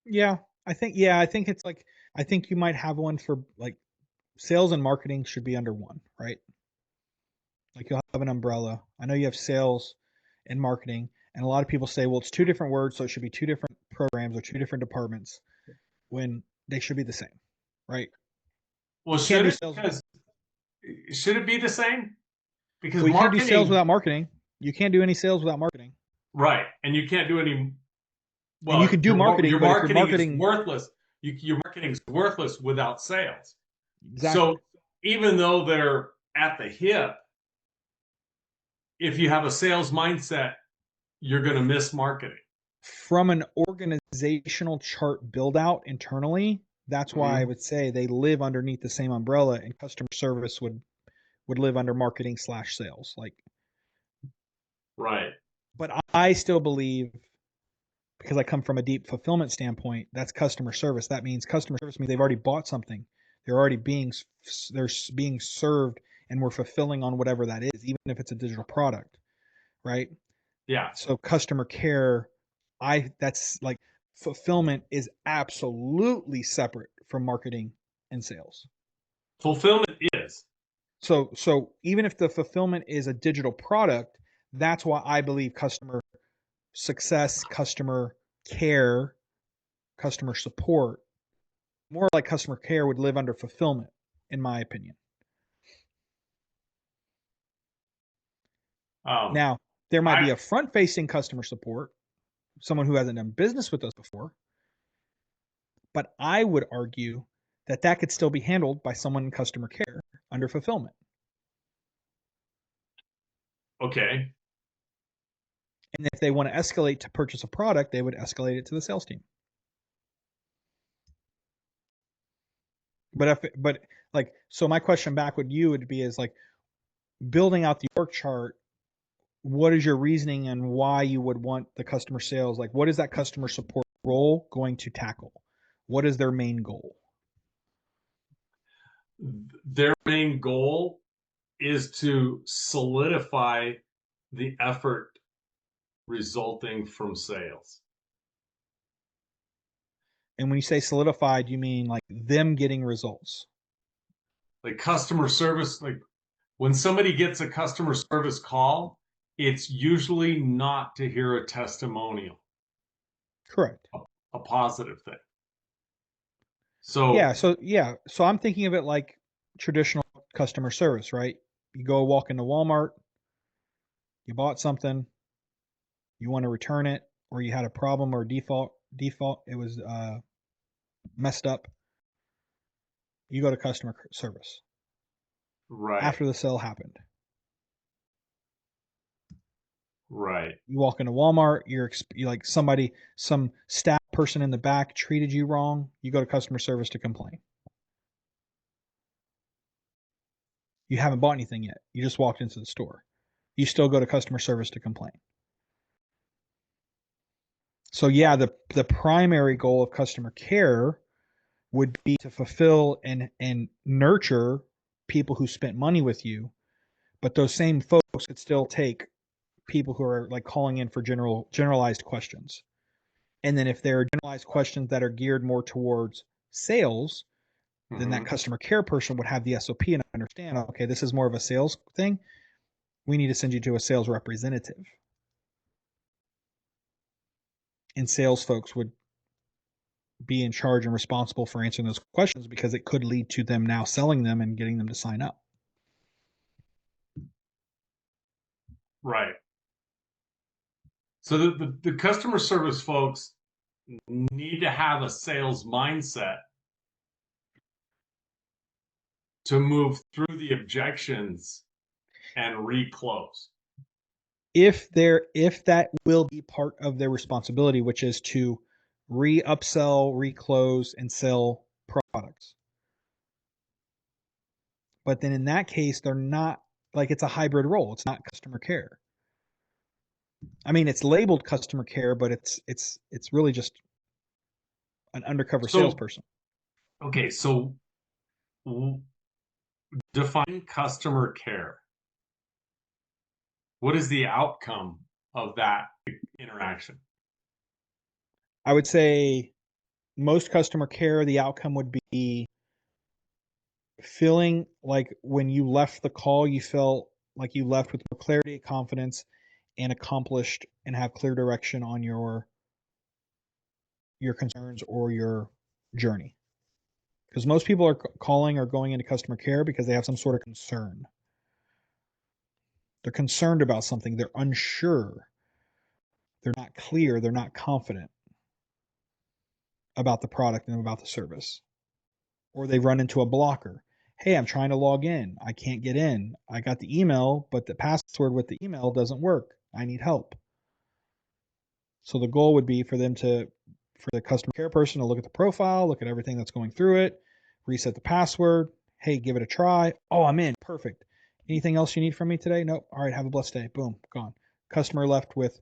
Yeah, I think it's like, I think you might have one for like sales and marketing should be under one, right? Like you'll have an umbrella. I know you have sales and marketing, and a lot of people say, well, it's two different words, so it should be two different programs or two different departments when they should be the same, right? Well, You can't should do it? sales. Because should it be the same? Because Well, you can't do sales marketing, without marketing. You can't do any sales without marketing. right? And you can't do any. And you Well, can do marketing, your but if your marketing is marketing, worthless. Your marketing is worthless without sales. exactly, So even though they're at the hip, if you have a sales mindset, you're going to miss marketing. from an organizational chart build out internally, that's why I Mm-hmm. would say they live underneath the same umbrella, and customer service would live under marketing slash sales. Like, Right. but I still believe, because I come from a deep fulfillment standpoint, that's customer service. That means customer service means they've already bought something. They're already they're being served, and we're fulfilling on whatever that is, even if it's a digital product, right? Yeah. So customer care, that's like, fulfillment is absolutely separate from marketing and sales. Fulfillment is. So even if the fulfillment is a digital product, that's why I believe customer success, customer care, customer support, more like customer care would live under fulfillment, in my opinion. Um, Now, there might be I a front facing customer support, someone who hasn't done business with us before, but I would argue that that could still be handled by someone in customer care under fulfillment. okay. And if they want to escalate to purchase a product, they would escalate it to the sales team. But like, so my question back with you would be is like, building out the org chart, what is your reasoning and why you would want the customer sales? Like, what is that customer support role going to tackle? What is their main goal? Their main goal is to solidify the effort resulting from sales. And when you say solidified, you mean like them getting results? Like customer service, like when somebody gets a customer service call, it's usually not to hear a testimonial, Correct. a positive thing. Yeah. So, So I'm thinking of it like traditional customer service, right? You go walk into Walmart, you bought something, you want to return it, or you had a problem or default, it was messed up. You go to customer service right, after the sale happened. right, You walk into Walmart, you're like some staff person in the back treated you wrong. You go to customer service to complain. You haven't bought anything yet. You just walked into the store. You still go to customer service to complain. So yeah, the primary goal of customer care would be to fulfill and nurture people who spent money with you, but those same folks could still take people who are like calling in for generalized questions. And then if there are generalized questions that are geared more towards sales, then that customer care person would have the SOP and understand, okay, this is more of a sales thing. We need to send you to a sales representative. And sales folks would be in charge and responsible for answering those questions because it could lead to them now selling them and getting them to sign up. right. So the customer service folks need to have a sales mindset to move through the objections and reclose. If that will be part of their responsibility, which is to re-upsell, reclose, and sell products. But then in that case, they're not, like, it's a hybrid role. It's not customer care. I mean, it's labeled customer care, but it's really just an undercover So, salesperson. okay, so define customer care. What is the outcome of that interaction? I would say most customer care, the outcome would be feeling like when you left the call, you felt like you left with more clarity, confidence, and accomplished and have clear direction on your concerns or your journey. Because most people are calling or going into customer care because they have some sort of concern. They're concerned about something. They're unsure. They're not clear. They're not confident about the product and about the service. Or they run into a blocker. Hey, I'm trying to log in. I can't get in. I got the email, but the password with the email doesn't work. I need help. So the goal would be for the customer care person to look at the profile, look at everything that's going through it, reset the password. Hey, give it a try. Oh, I'm in. Perfect. Anything else you need from me today? Nope. All right. Have a blessed day. Boom. Gone. Customer left with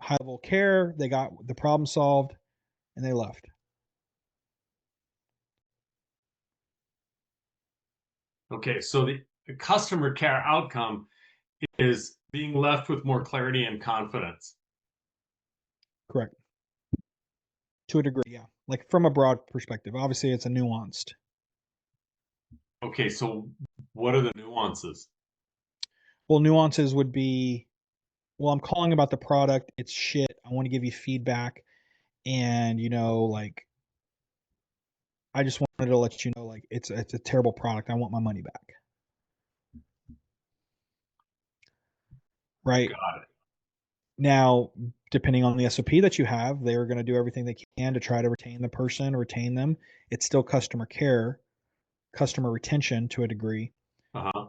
high level care. They got the problem solved and they left. Okay, so the customer care outcome is being left with more clarity and confidence. Correct. To a degree. Yeah. Like from a broad perspective. Obviously, it's a nuanced. Okay, so what are the nuances? Well, nuances would be, well, I'm calling about the product. It's shit. I want to give you feedback. And, like, I just wanted to let you know, like, it's a terrible product. I want my money back. Right Got it. now, depending on the SOP that you have, they're going to do everything they can to try to retain the person, retain them. It's still customer care, customer retention to a degree, Uh-huh.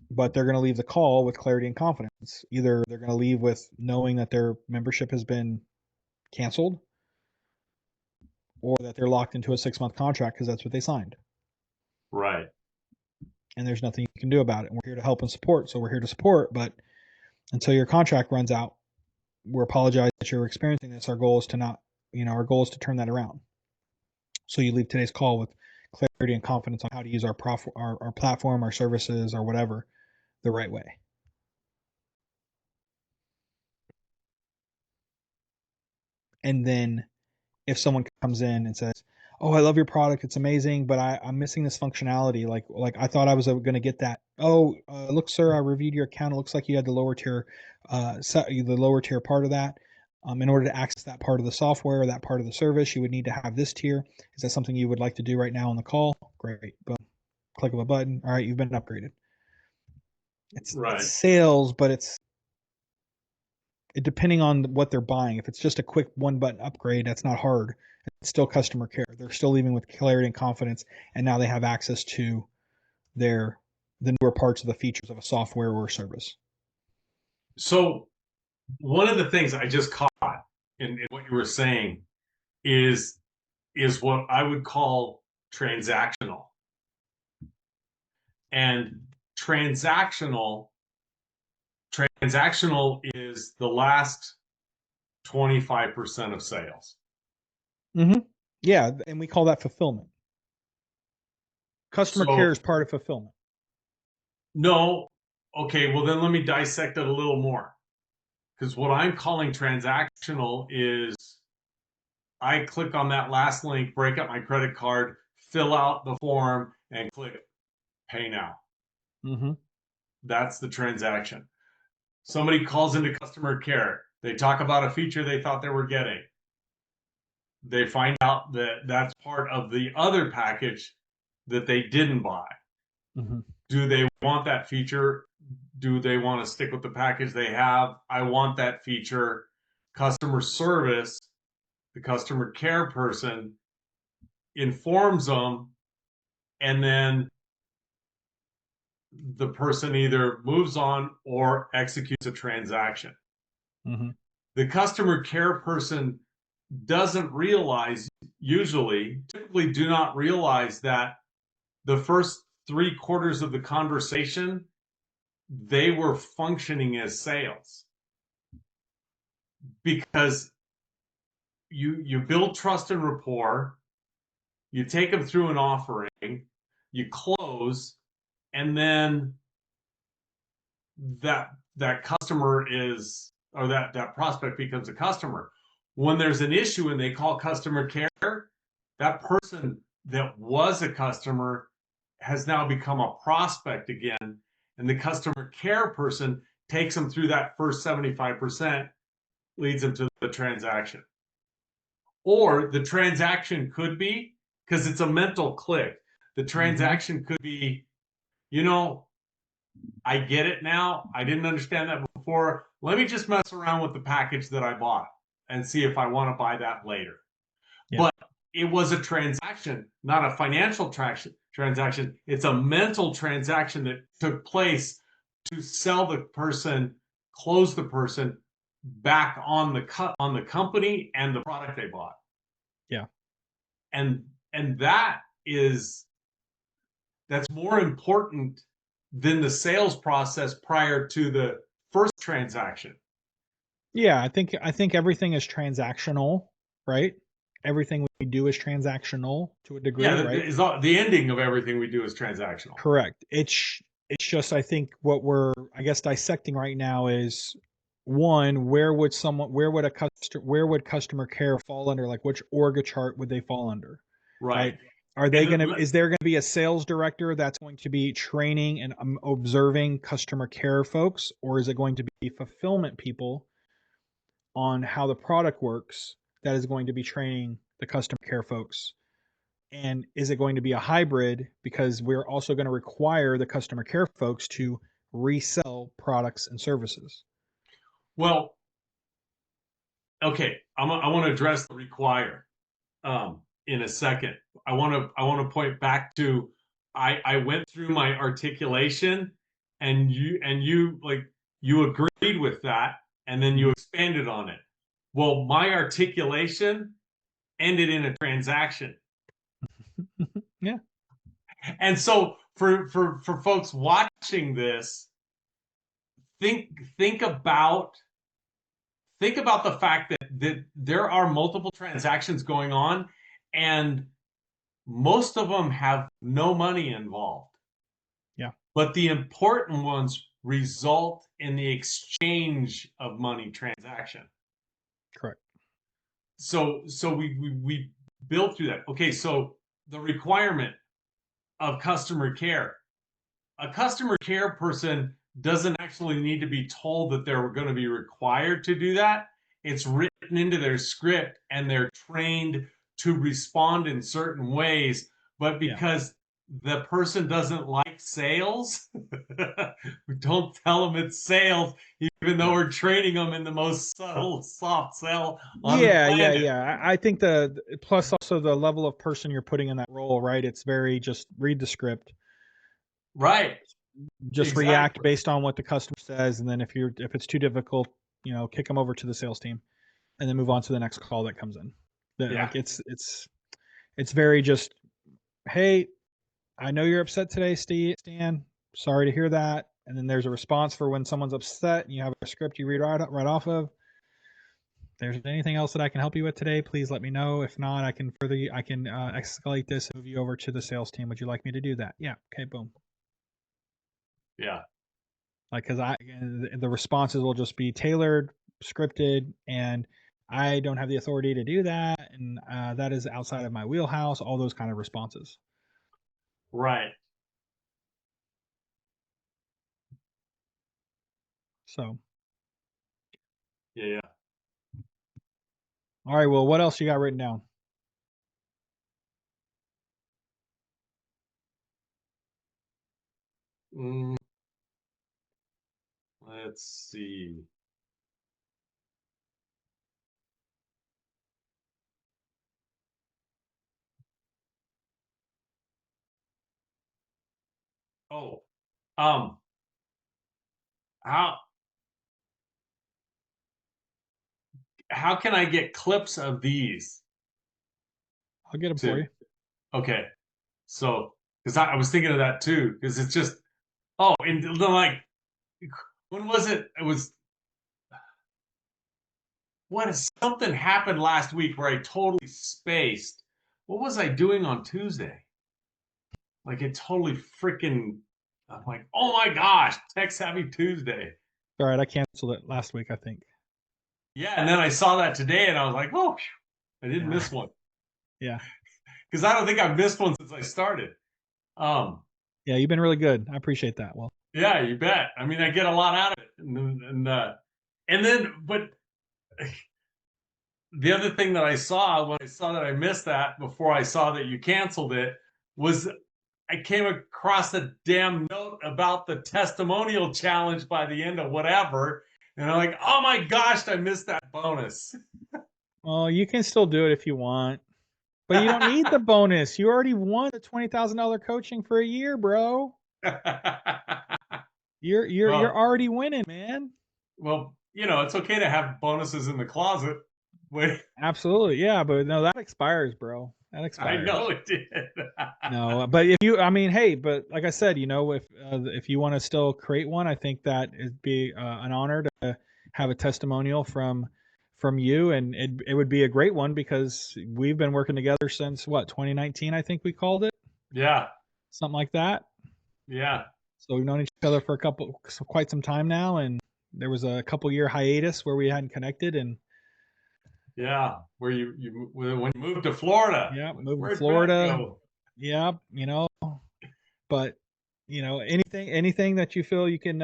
but they're going to leave the call with clarity and confidence. Either they're going to leave with knowing that their membership has been canceled, or that they're locked into a 6-month contract because that's what they signed. Right. And there's nothing you can do about it. And we're here to help and support. So we're here to support, but until your contract runs out, we apologize that you're experiencing this. Our goal is to not, our goal is to turn that around. So you leave today's call with clarity and confidence on how to use our platform, our services, or whatever the right way. And then if someone comes in and says, "Oh, I love your product. It's amazing, but I'm missing this functionality. Like I thought I was going to get that. Oh, look, sir, I reviewed your account. It looks like you had the lower tier part of that. In order to access that part of the software or that part of the service, you would need to have this tier. Is that something you would like to do right now on the call? Great. Boom. Click of a button. All right, you've been upgraded." It's sales, but it's depending on what they're buying. If it's just a quick one button upgrade, that's not hard. It's still customer care. They're still leaving with clarity and confidence, and now they have access to the newer parts of the features of a software or a service. So one of the things I just caught in what you were saying is what I would call transactional. And transactional is the last 25% of sales. Mm-hmm. Yeah, and we call that fulfillment. Customer care is part of fulfillment. No. Okay, well then let me dissect it a little more. Because what I'm calling transactional is I click on that last link, break up my credit card, fill out the form, and click pay now. Mm-hmm. That's the transaction. Somebody calls into customer care. They talk about a feature they thought they were getting. They find out that that's part of the other package that they didn't buy. Mm-hmm. Do they want that feature? Do they want to stick with the package they have? I want that feature. Customer service, the customer care person informs them, and then the person either moves on or executes a transaction. Mm-hmm. The customer care person doesn't realize, typically do not realize that the first 3/4 of the conversation, they were functioning as sales. Because you build trust and rapport, you take them through an offering, you close, and then that customer is, or that prospect becomes a customer. When there's an issue and they call customer care, that person that was a customer has now become a prospect again, and the customer care person takes them through that first 75%, leads them to the transaction. Or the transaction could be, because it's a mental click, the transaction could be, I get it now. I didn't understand that before. Let me just mess around with the package that I bought and see if I want to buy that later. Yeah. But it was a transaction, not a financial transaction. It's a mental transaction that took place to sell the person, close the person back on the company and the product they bought. Yeah. And that's more important than the sales process prior to the first transaction. Yeah, I think everything is transactional, right? Everything we do is transactional to a degree, yeah, right? The ending of everything we do is transactional. Correct. It's just, I think what we're, I guess, dissecting right now is, one, where would customer care fall under? Like, which org chart would they fall under? Right. Is there going to be a sales director that's going to be training and observing customer care folks, or is it going to be fulfillment people on how the product works that is going to be training the customer care folks? And is it going to be a hybrid, because we're also going to require the customer care folks to resell products and services? Well, okay, I want to address the require in a second. I want to point back to I went through my articulation, and you agreed with that, and then you expanded on it. Well, my articulation ended in a transaction. Yeah. And so for folks watching this, think about the fact that there are multiple transactions going on, and most of them have no money involved. Yeah. But the important ones result in the exchange of money transaction. Correct. So we built through that. Okay, so the requirement of customer care. A customer care person doesn't actually need to be told that they're going to be required to do that. It's written into their script, and they're trained to respond in certain ways. But because the person doesn't like sales, we don't tell them it's sales, even though we're training them in the most subtle soft sell on the planet. I think the plus also the level of person you're putting in that role, right? It's very just read the script, Right. just react Exactly. based on what the customer says, and then if it's too difficult, kick them over to the sales team, and then move on to the next call that comes in. Yeah. Like it's very just, hey, I know you're upset today, Stan. Sorry to hear that. And then there's a response for when someone's upset, and you have a script you read right off of. If there's anything else that I can help you with today, please let me know. If not, I can escalate this and move you over to the sales team. Would you like me to do that? Yeah. Okay. Boom. Yeah. Like, because the responses will just be tailored, scripted, and I don't have the authority to do that, and that is outside of my wheelhouse. All those kind of responses. Right. So, Yeah. all right. Well, what else you got written down? Mm, let's see. Oh, um, how can I get clips of these I'll get them for too? you. Okay, so because I was thinking of that too, because it's just and then, like, when was it? It was something happened last week where I totally spaced. What was I doing on Tuesday? Like, it totally freaking. I'm like, oh my gosh, Tech Savvy Tuesday. All right. I canceled it last week, I think. Yeah, and then I saw that today, and I was like, oh, I didn't Yeah. miss one. Yeah. Because I don't think I've missed one since I started. Um, Yeah. You've been really good. I appreciate that. Well, yeah, you bet. I mean, I get a lot out of it, and then, but the other thing that I saw when I saw that I missed that before I saw that you canceled it was I came across a damn note about the testimonial challenge by the end of whatever, and I'm like, oh my gosh, I missed that bonus. well, you can still do it if you want, but you don't need the bonus. You already won the $20,000 coaching for a year, bro. You're well, already winning, man. it's okay to have bonuses in the closet. Wait, Absolutely, yeah, but no, that expires, bro. That I know expires. it did. No, but if you, I mean, hey, but like I said, if you want to still create one, I think that it'd be an honor to have a testimonial from you, and it would be a great one because we've been working together since what 2019, I think we called it, Yeah, something like that. yeah, So we've known each other for quite some time now, and there was a couple year hiatus where we hadn't connected, and yeah. Where when you moved to Florida, yeah, moved to where'd Brett Florida. go? Yeah, but anything that you feel you can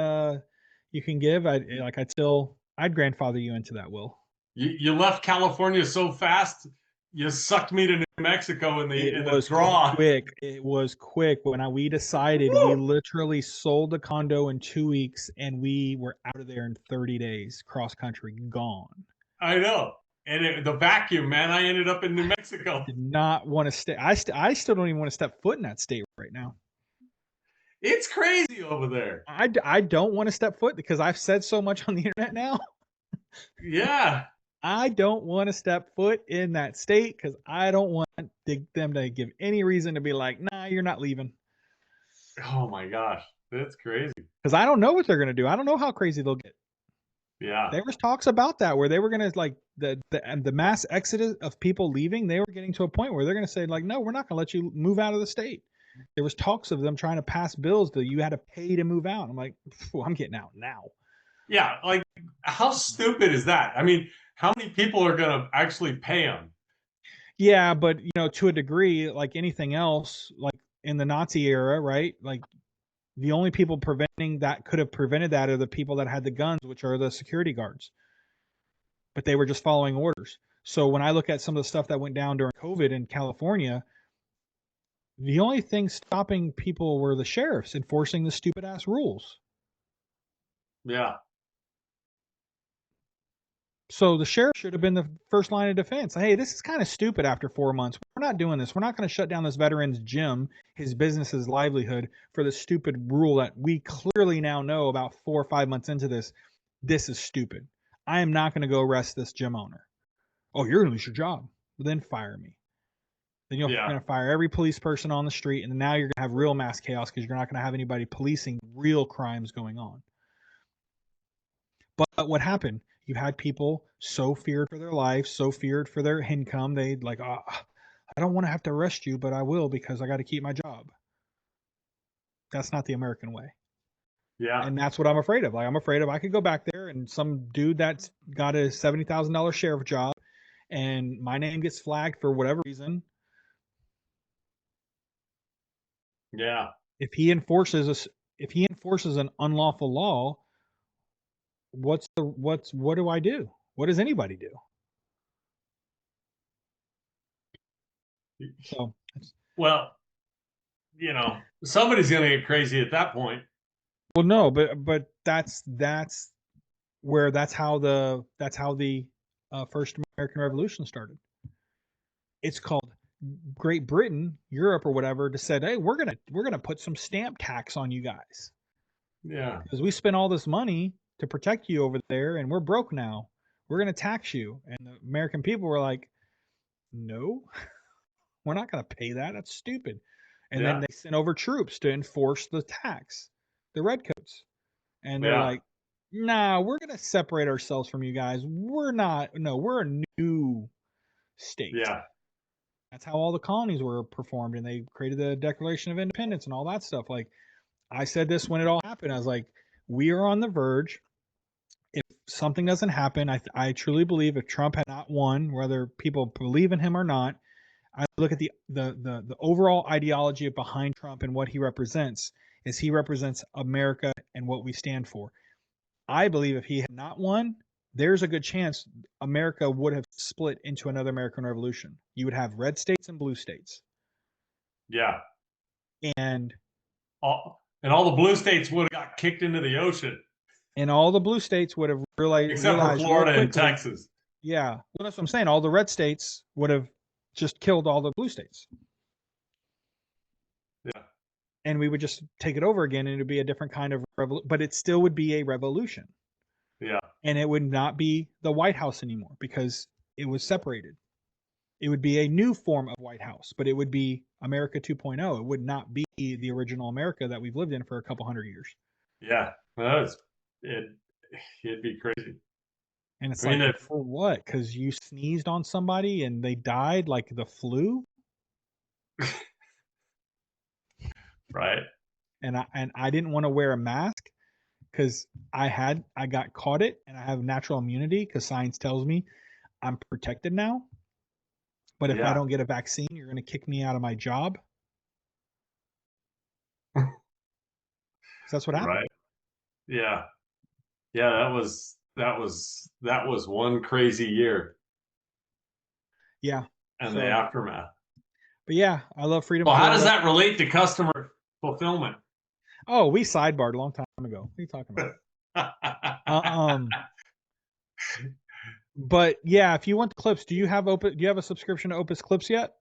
give, I'd grandfather you into that will. You left California so fast, you sucked me to New Mexico in It the was draw. quick. It was quick when we decided. We literally sold the condo in 2 weeks, and we were out of there in 30 days, cross country, gone. I know. And the vacuum, man, I ended up in New Mexico. Did not want to stay. I still don't even want to step foot in that state right now. It's crazy over there. I don't want to step foot because I've said so much on the internet now. Yeah. I don't want to step foot in that state because I don't want them to give any reason to be like, nah, you're not leaving. Oh my gosh, that's crazy. Because I don't know what they're going to do. I don't know how crazy they'll get. Yeah. There was talks about that where they were going to like the mass exodus of people leaving. They were getting to a point where they're going to say like, no, we're not going to let you move out of the state. There was talks of them trying to pass bills that you had to pay to move out. I'm like, I'm getting out now. Yeah, like how stupid is that? I mean, how many people are going to actually pay them? Yeah, but to a degree, like anything else, like in the Nazi era, right? Like the only people preventing that could have prevented that are the people that had the guns, which are the security guards. But they were just following orders. So when I look at some of the stuff that went down during COVID in California, the only thing stopping people were the sheriffs enforcing the stupid ass rules. Yeah. So the sheriff should have been the first line of defense. Hey, this is kind of stupid after 4 months. We're not doing this. We're not going to shut down this veteran's gym, his business's livelihood, for the stupid rule that we clearly now know about 4 or 5 months into this. This is stupid. I am not going to go arrest this gym owner. Oh, you're going to lose your job. Well, then fire me. Then you're Yeah. going to fire every police person on the street, and now you're going to have real mass chaos because you're not going to have anybody policing real crimes going on. But what happened? You had people so feared for their life, so feared for their income, they'd like, oh, I don't want to have to arrest you, but I will because I got to keep my job. That's not the American way. Yeah. And that's what I'm afraid of. Like, I'm afraid of I could go back there and some dude that's got a $70,000 sheriff job and my name gets flagged for whatever reason. Yeah. If he enforces an unlawful law, what do I do? What does anybody do? So Well, somebody's going to get crazy at that point. well, no, but that's where that's how the first American Revolution started. It's called Great Britain, Europe, or whatever, to said, hey, we're gonna put some stamp tax on you guys Yeah. because we spent all this money to protect you over there, and we're broke now. We're gonna tax you, and the American people were like, no, we're not gonna pay that. That's stupid. And then Yeah. they sent over troops to enforce the tax, the redcoats. And they're Yeah. like, nah, we're going to separate ourselves from you guys. We're not, no, we're a new state. Yeah. That's how all the colonies were performed. And they created the Declaration of Independence and all that stuff. Like, I said this when it all happened. I was like, we are on the verge. If something doesn't happen, I truly believe if Trump had not won, whether people believe in him or not, I look at the overall ideology behind Trump and what he represents is he represents America and what we stand for. I believe if he had not won, there's a good chance America would have split into another American Revolution. You would have red states and blue states. Yeah. And all the blue states would have got kicked into the ocean. all the blue states would have Except for realized real Florida and quickly. Texas. Yeah. Well, that's what I'm saying. All the red states would have just killed all the blue states. Yeah. And we would just take it over again and it would be a different kind of revolution, but it still would be a revolution. Yeah. And it would not be the White House anymore because it was separated. It would be a new form of White House, but it would be America 2.0. It would not be the original America that we've lived in for a couple hundred years. Yeah. It'd be crazy. And it's like, for what? Because you sneezed on somebody and they died like the flu? Right. And I didn't want to wear a mask because I got caught it and I have natural immunity because science tells me I'm protected now. But if I don't get a vaccine, you're going to kick me out of my job. That's what happened. Right. Yeah. Yeah. That was one crazy year. Yeah. And the aftermath. But yeah, I love freedom. Well, how does that relate to customer fulfillment? Oh, we sidebarred a long time ago. What are you talking about? But yeah, if you want the clips, do you have a subscription to Opus Clips yet?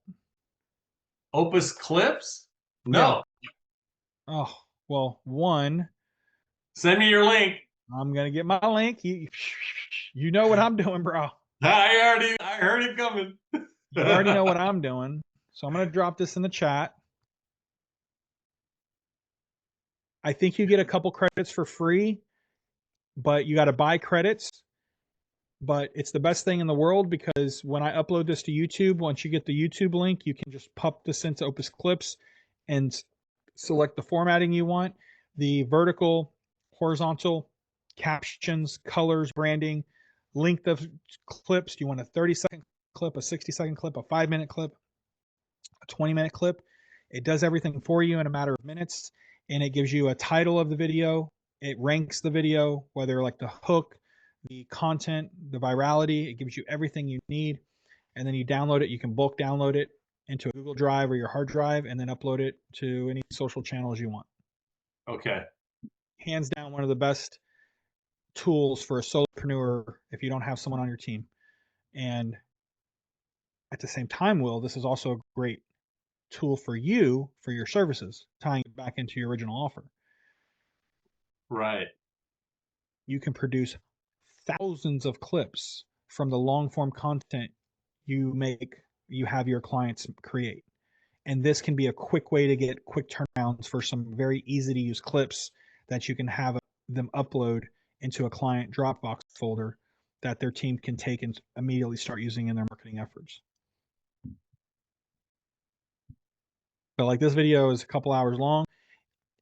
Opus Clips? No. Yeah. Oh, well, one. Send me your link. I'm gonna get my link. You know what I'm doing, bro. I heard it coming. You already know what I'm doing. So I'm going to drop this in the chat. I think you get a couple credits for free, but you got to buy credits. But it's the best thing in the world because when I upload this to YouTube, once you get the YouTube link, you can just pop this into Opus Clips and select the formatting you want, the vertical, horizontal, captions, colors, branding, length of clips. Do you want a 30-second clip, a 60-second clip, a 5-minute clip, a 20-minute clip? It does everything for you in a matter of minutes, and it gives you a title of the video. It ranks the video, whether like the hook, the content, the virality. It gives you everything you need, and then you download it. You can bulk download it into a Google Drive or your hard drive, and then upload it to any social channels you want. Okay. Hands down, one of the best tools for a solopreneur if you don't have someone on your team. And at the same time, Will, this is also a great tool for you for your services, tying it back into your original offer. Right. You can produce thousands of clips from the long form content you have your clients create. And this can be a quick way to get quick turnarounds for some very easy to use clips that you can have them upload into a client Dropbox folder that their team can take and immediately start using in their marketing efforts. But like this video is a couple hours long.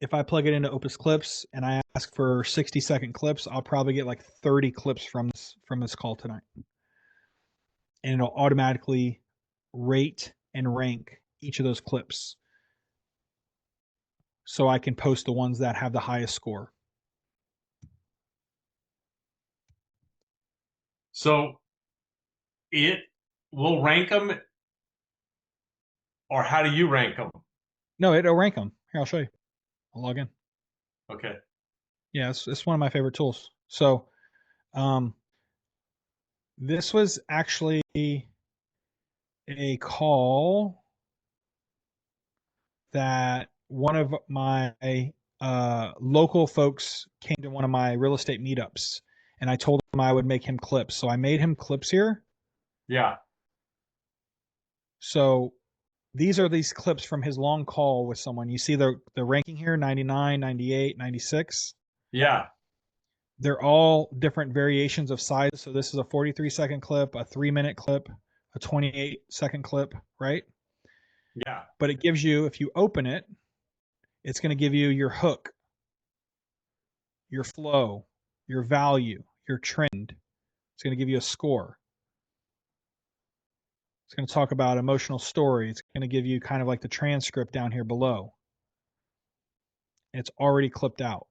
If I plug it into Opus Clips and I ask for 60-second clips, I'll probably get like 30 clips from this call tonight. And it'll automatically rate and rank each of those clips so I can post the ones that have the highest score. So it will rank them, or how do you rank them? No, it'll rank them. Here, I'll show you. I'll log in. Okay. Yeah, it's one of my favorite tools. So this was actually a call that one of my local folks came to one of my real estate meetups, and I told him I would make him clips. So I made him clips here. Yeah. So these are these clips from his long call with someone. You see the ranking here, 99, 98, 96. Yeah. They're all different variations of size. So this is a 43-second clip, a 3-minute clip, a 28-second clip, right? Yeah. But it gives you, if you open it, it's going to give you your hook, your flow, your value, your trend. It's going to give you a score. It's going to talk about emotional story. It's going to give you kind of like the transcript down here below. And it's already clipped out.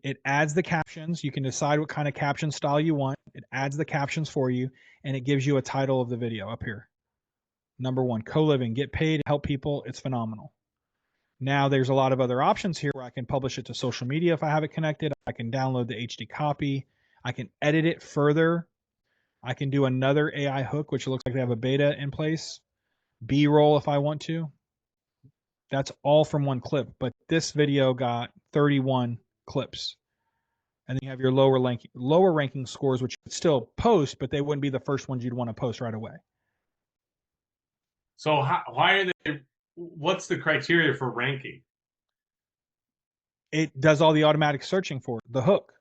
It adds the captions. You can decide what kind of caption style you want. It adds the captions for you, and it gives you a title of the video up here. Number 1, co-living, get paid, help people. It's phenomenal. Now there's a lot of other options here where I can publish it to social media if I have it connected. I can download the HD copy. I can edit it further. I can do another AI hook, which looks like they have a beta in place. B-roll if I want to. That's all from one clip, but this video got 31 clips. And then you have your lower ranking scores, which you could still post, but they wouldn't be the first ones you'd want to post right away. So why are they? What's the criteria for ranking? It does all the automatic searching for it, the hook.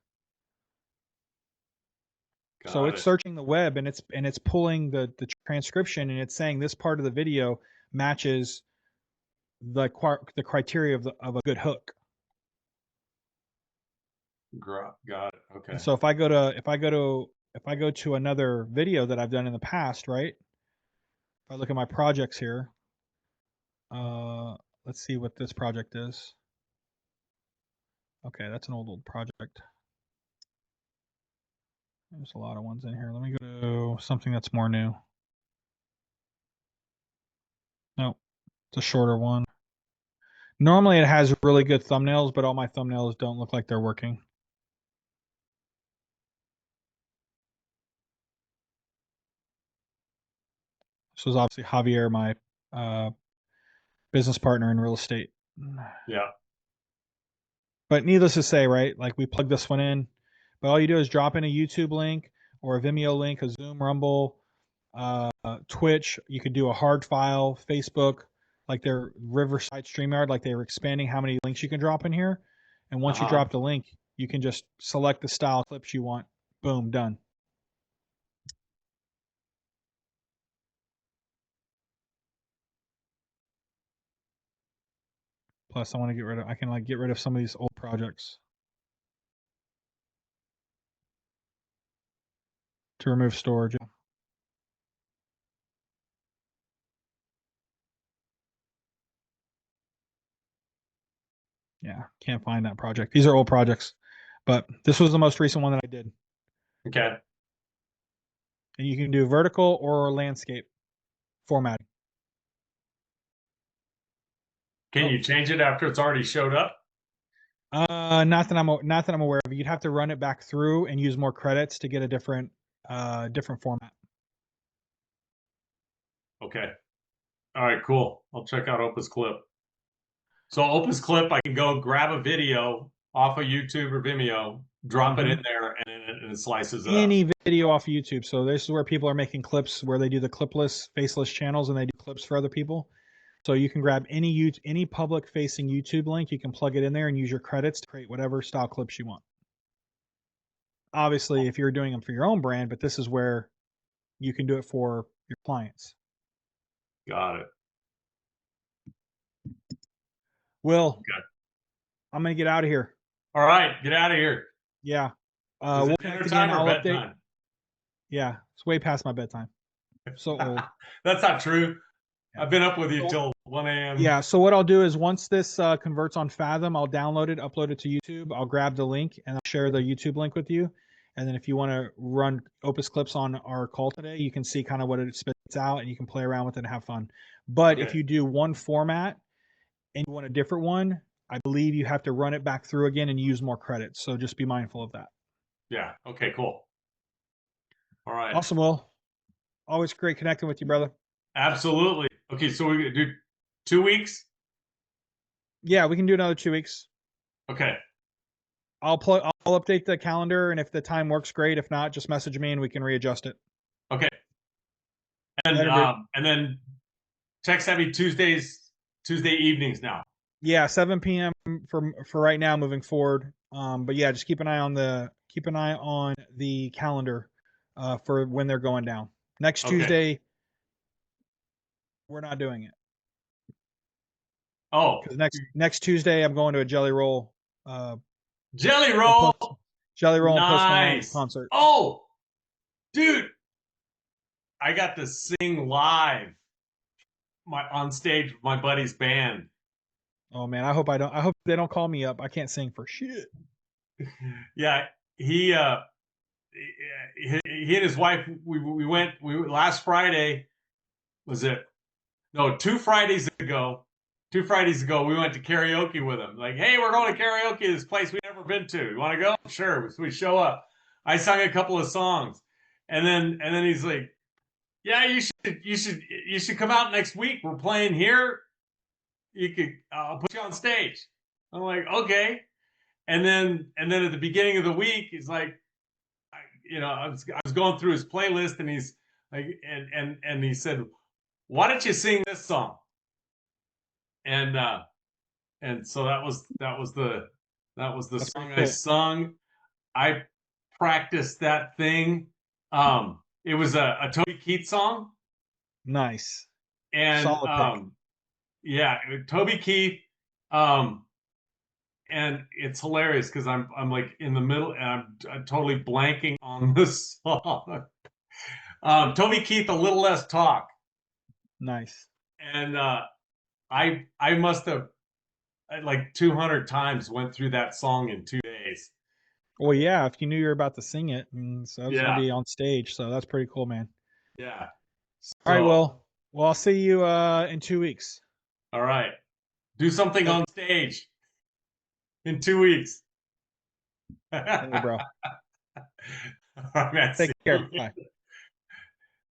So it's searching the web and it's pulling the transcription, and it's saying this part of the video matches the criteria of a good hook. Got it. Okay. And so if I go to another video that I've done in the past, right? If I look at my projects here, let's see what this project is. Okay, that's an old project. There's a lot of ones in here. Let me go to something that's more new. Nope, it's a shorter one. Normally it has really good thumbnails, but all my thumbnails don't look like they're working. This was obviously Javier, my business partner in real estate. Yeah. But needless to say, right? Like we plugged this one in. But all you do is drop in a YouTube link or a Vimeo link, a Zoom, Rumble, Twitch. You could do a hard file, Facebook, like their Riverside StreamYard, like they were expanding how many links you can drop in here. And once you drop the link, you can just select the style clips you want. Boom, done. Plus, I want to get rid of. I can like get rid of some of these old projects to remove storage. Yeah, can't find that project. These are old projects, but this was the most recent one that I did. Okay. And you can do vertical or landscape formatting. Can you change it after it's already showed up? Not that I'm aware of. You'd have to run it back through and use more credits to get a different format. Okay. All right, cool. I'll check out Opus Clip. So Opus Clip, I can go grab a video off of YouTube or Vimeo, drop it in there, and it slices it up. Any video off YouTube. So this is where people are making clips where they do the clipless, faceless channels, and they do clips for other people. So you can grab any public-facing YouTube link, you can plug it in there and use your credits to create whatever style clips you want. Obviously, if you're doing them for your own brand, but this is where you can do it for your clients. Got it. Will, okay. I'm going to get out of here. All right, get out of here. Yeah. Is we'll it dinner time or bedtime? Yeah, it's way past my bedtime. So old. That's not true. Yeah. I've been up with you till 1 a.m. Yeah, so what I'll do is once this converts on Fathom, I'll download it, upload it to YouTube. I'll grab the link and I'll share the YouTube link with you. And then if you want to run Opus clips on our call today, you can see kind of what it spits out and you can play around with it and have fun. But if you do one format and you want a different one, I believe you have to run it back through again and use more credits. So just be mindful of that. Yeah. Okay, cool. All right. Awesome, Will. Always great connecting with you, brother. Absolutely. Okay, so we do 2 weeks? Yeah, we can do another 2 weeks. Okay. I'll update the calendar, and if the time works, great. If not, just message me and we can readjust it. Okay. And then TechSavvy Tuesday evenings now. Yeah, 7 p.m. for right now, moving forward. But yeah, just keep an eye on the calendar for when they're going down. Next Tuesday, we're not doing it. Oh, because next Tuesday I'm going to a Jelly Roll. Jelly Roll. Jelly Roll and Post Malone concert. Oh, dude, I got to sing live on stage with my buddy's band. Oh man, I hope they don't call me up. I can't sing for shit. Yeah, he and his wife, we went last Friday. Was it? No, 2 Fridays ago. 2 Fridays ago, we went to karaoke with him. Like, hey, we're going to karaoke, this place we've never been to. You want to go? Sure. So we show up. I sung a couple of songs, and then he's like, yeah, you should come out next week. We're playing here. I'll put you on stage. I'm like, okay. And then at the beginning of the week, he's like, I was going through his playlist, and he's like, and he said, why don't you sing this song? And so that was the song I sung. I practiced that thing. It was a Toby Keith song. Nice. And yeah, Toby Keith. And it's hilarious because I'm like in the middle and I'm totally blanking on this song. Toby Keith, A Little Less Talk. Nice. And I must have like 200 times went through that song in 2 days. Well, yeah, if you knew you were about to sing it, and so it's gonna be on stage, so that's pretty cool, man. Yeah. So, all right, well, I'll see you in 2 weeks. All right. Do something on stage in 2 weeks. Hey, bro. All right, man. Take care. Bye.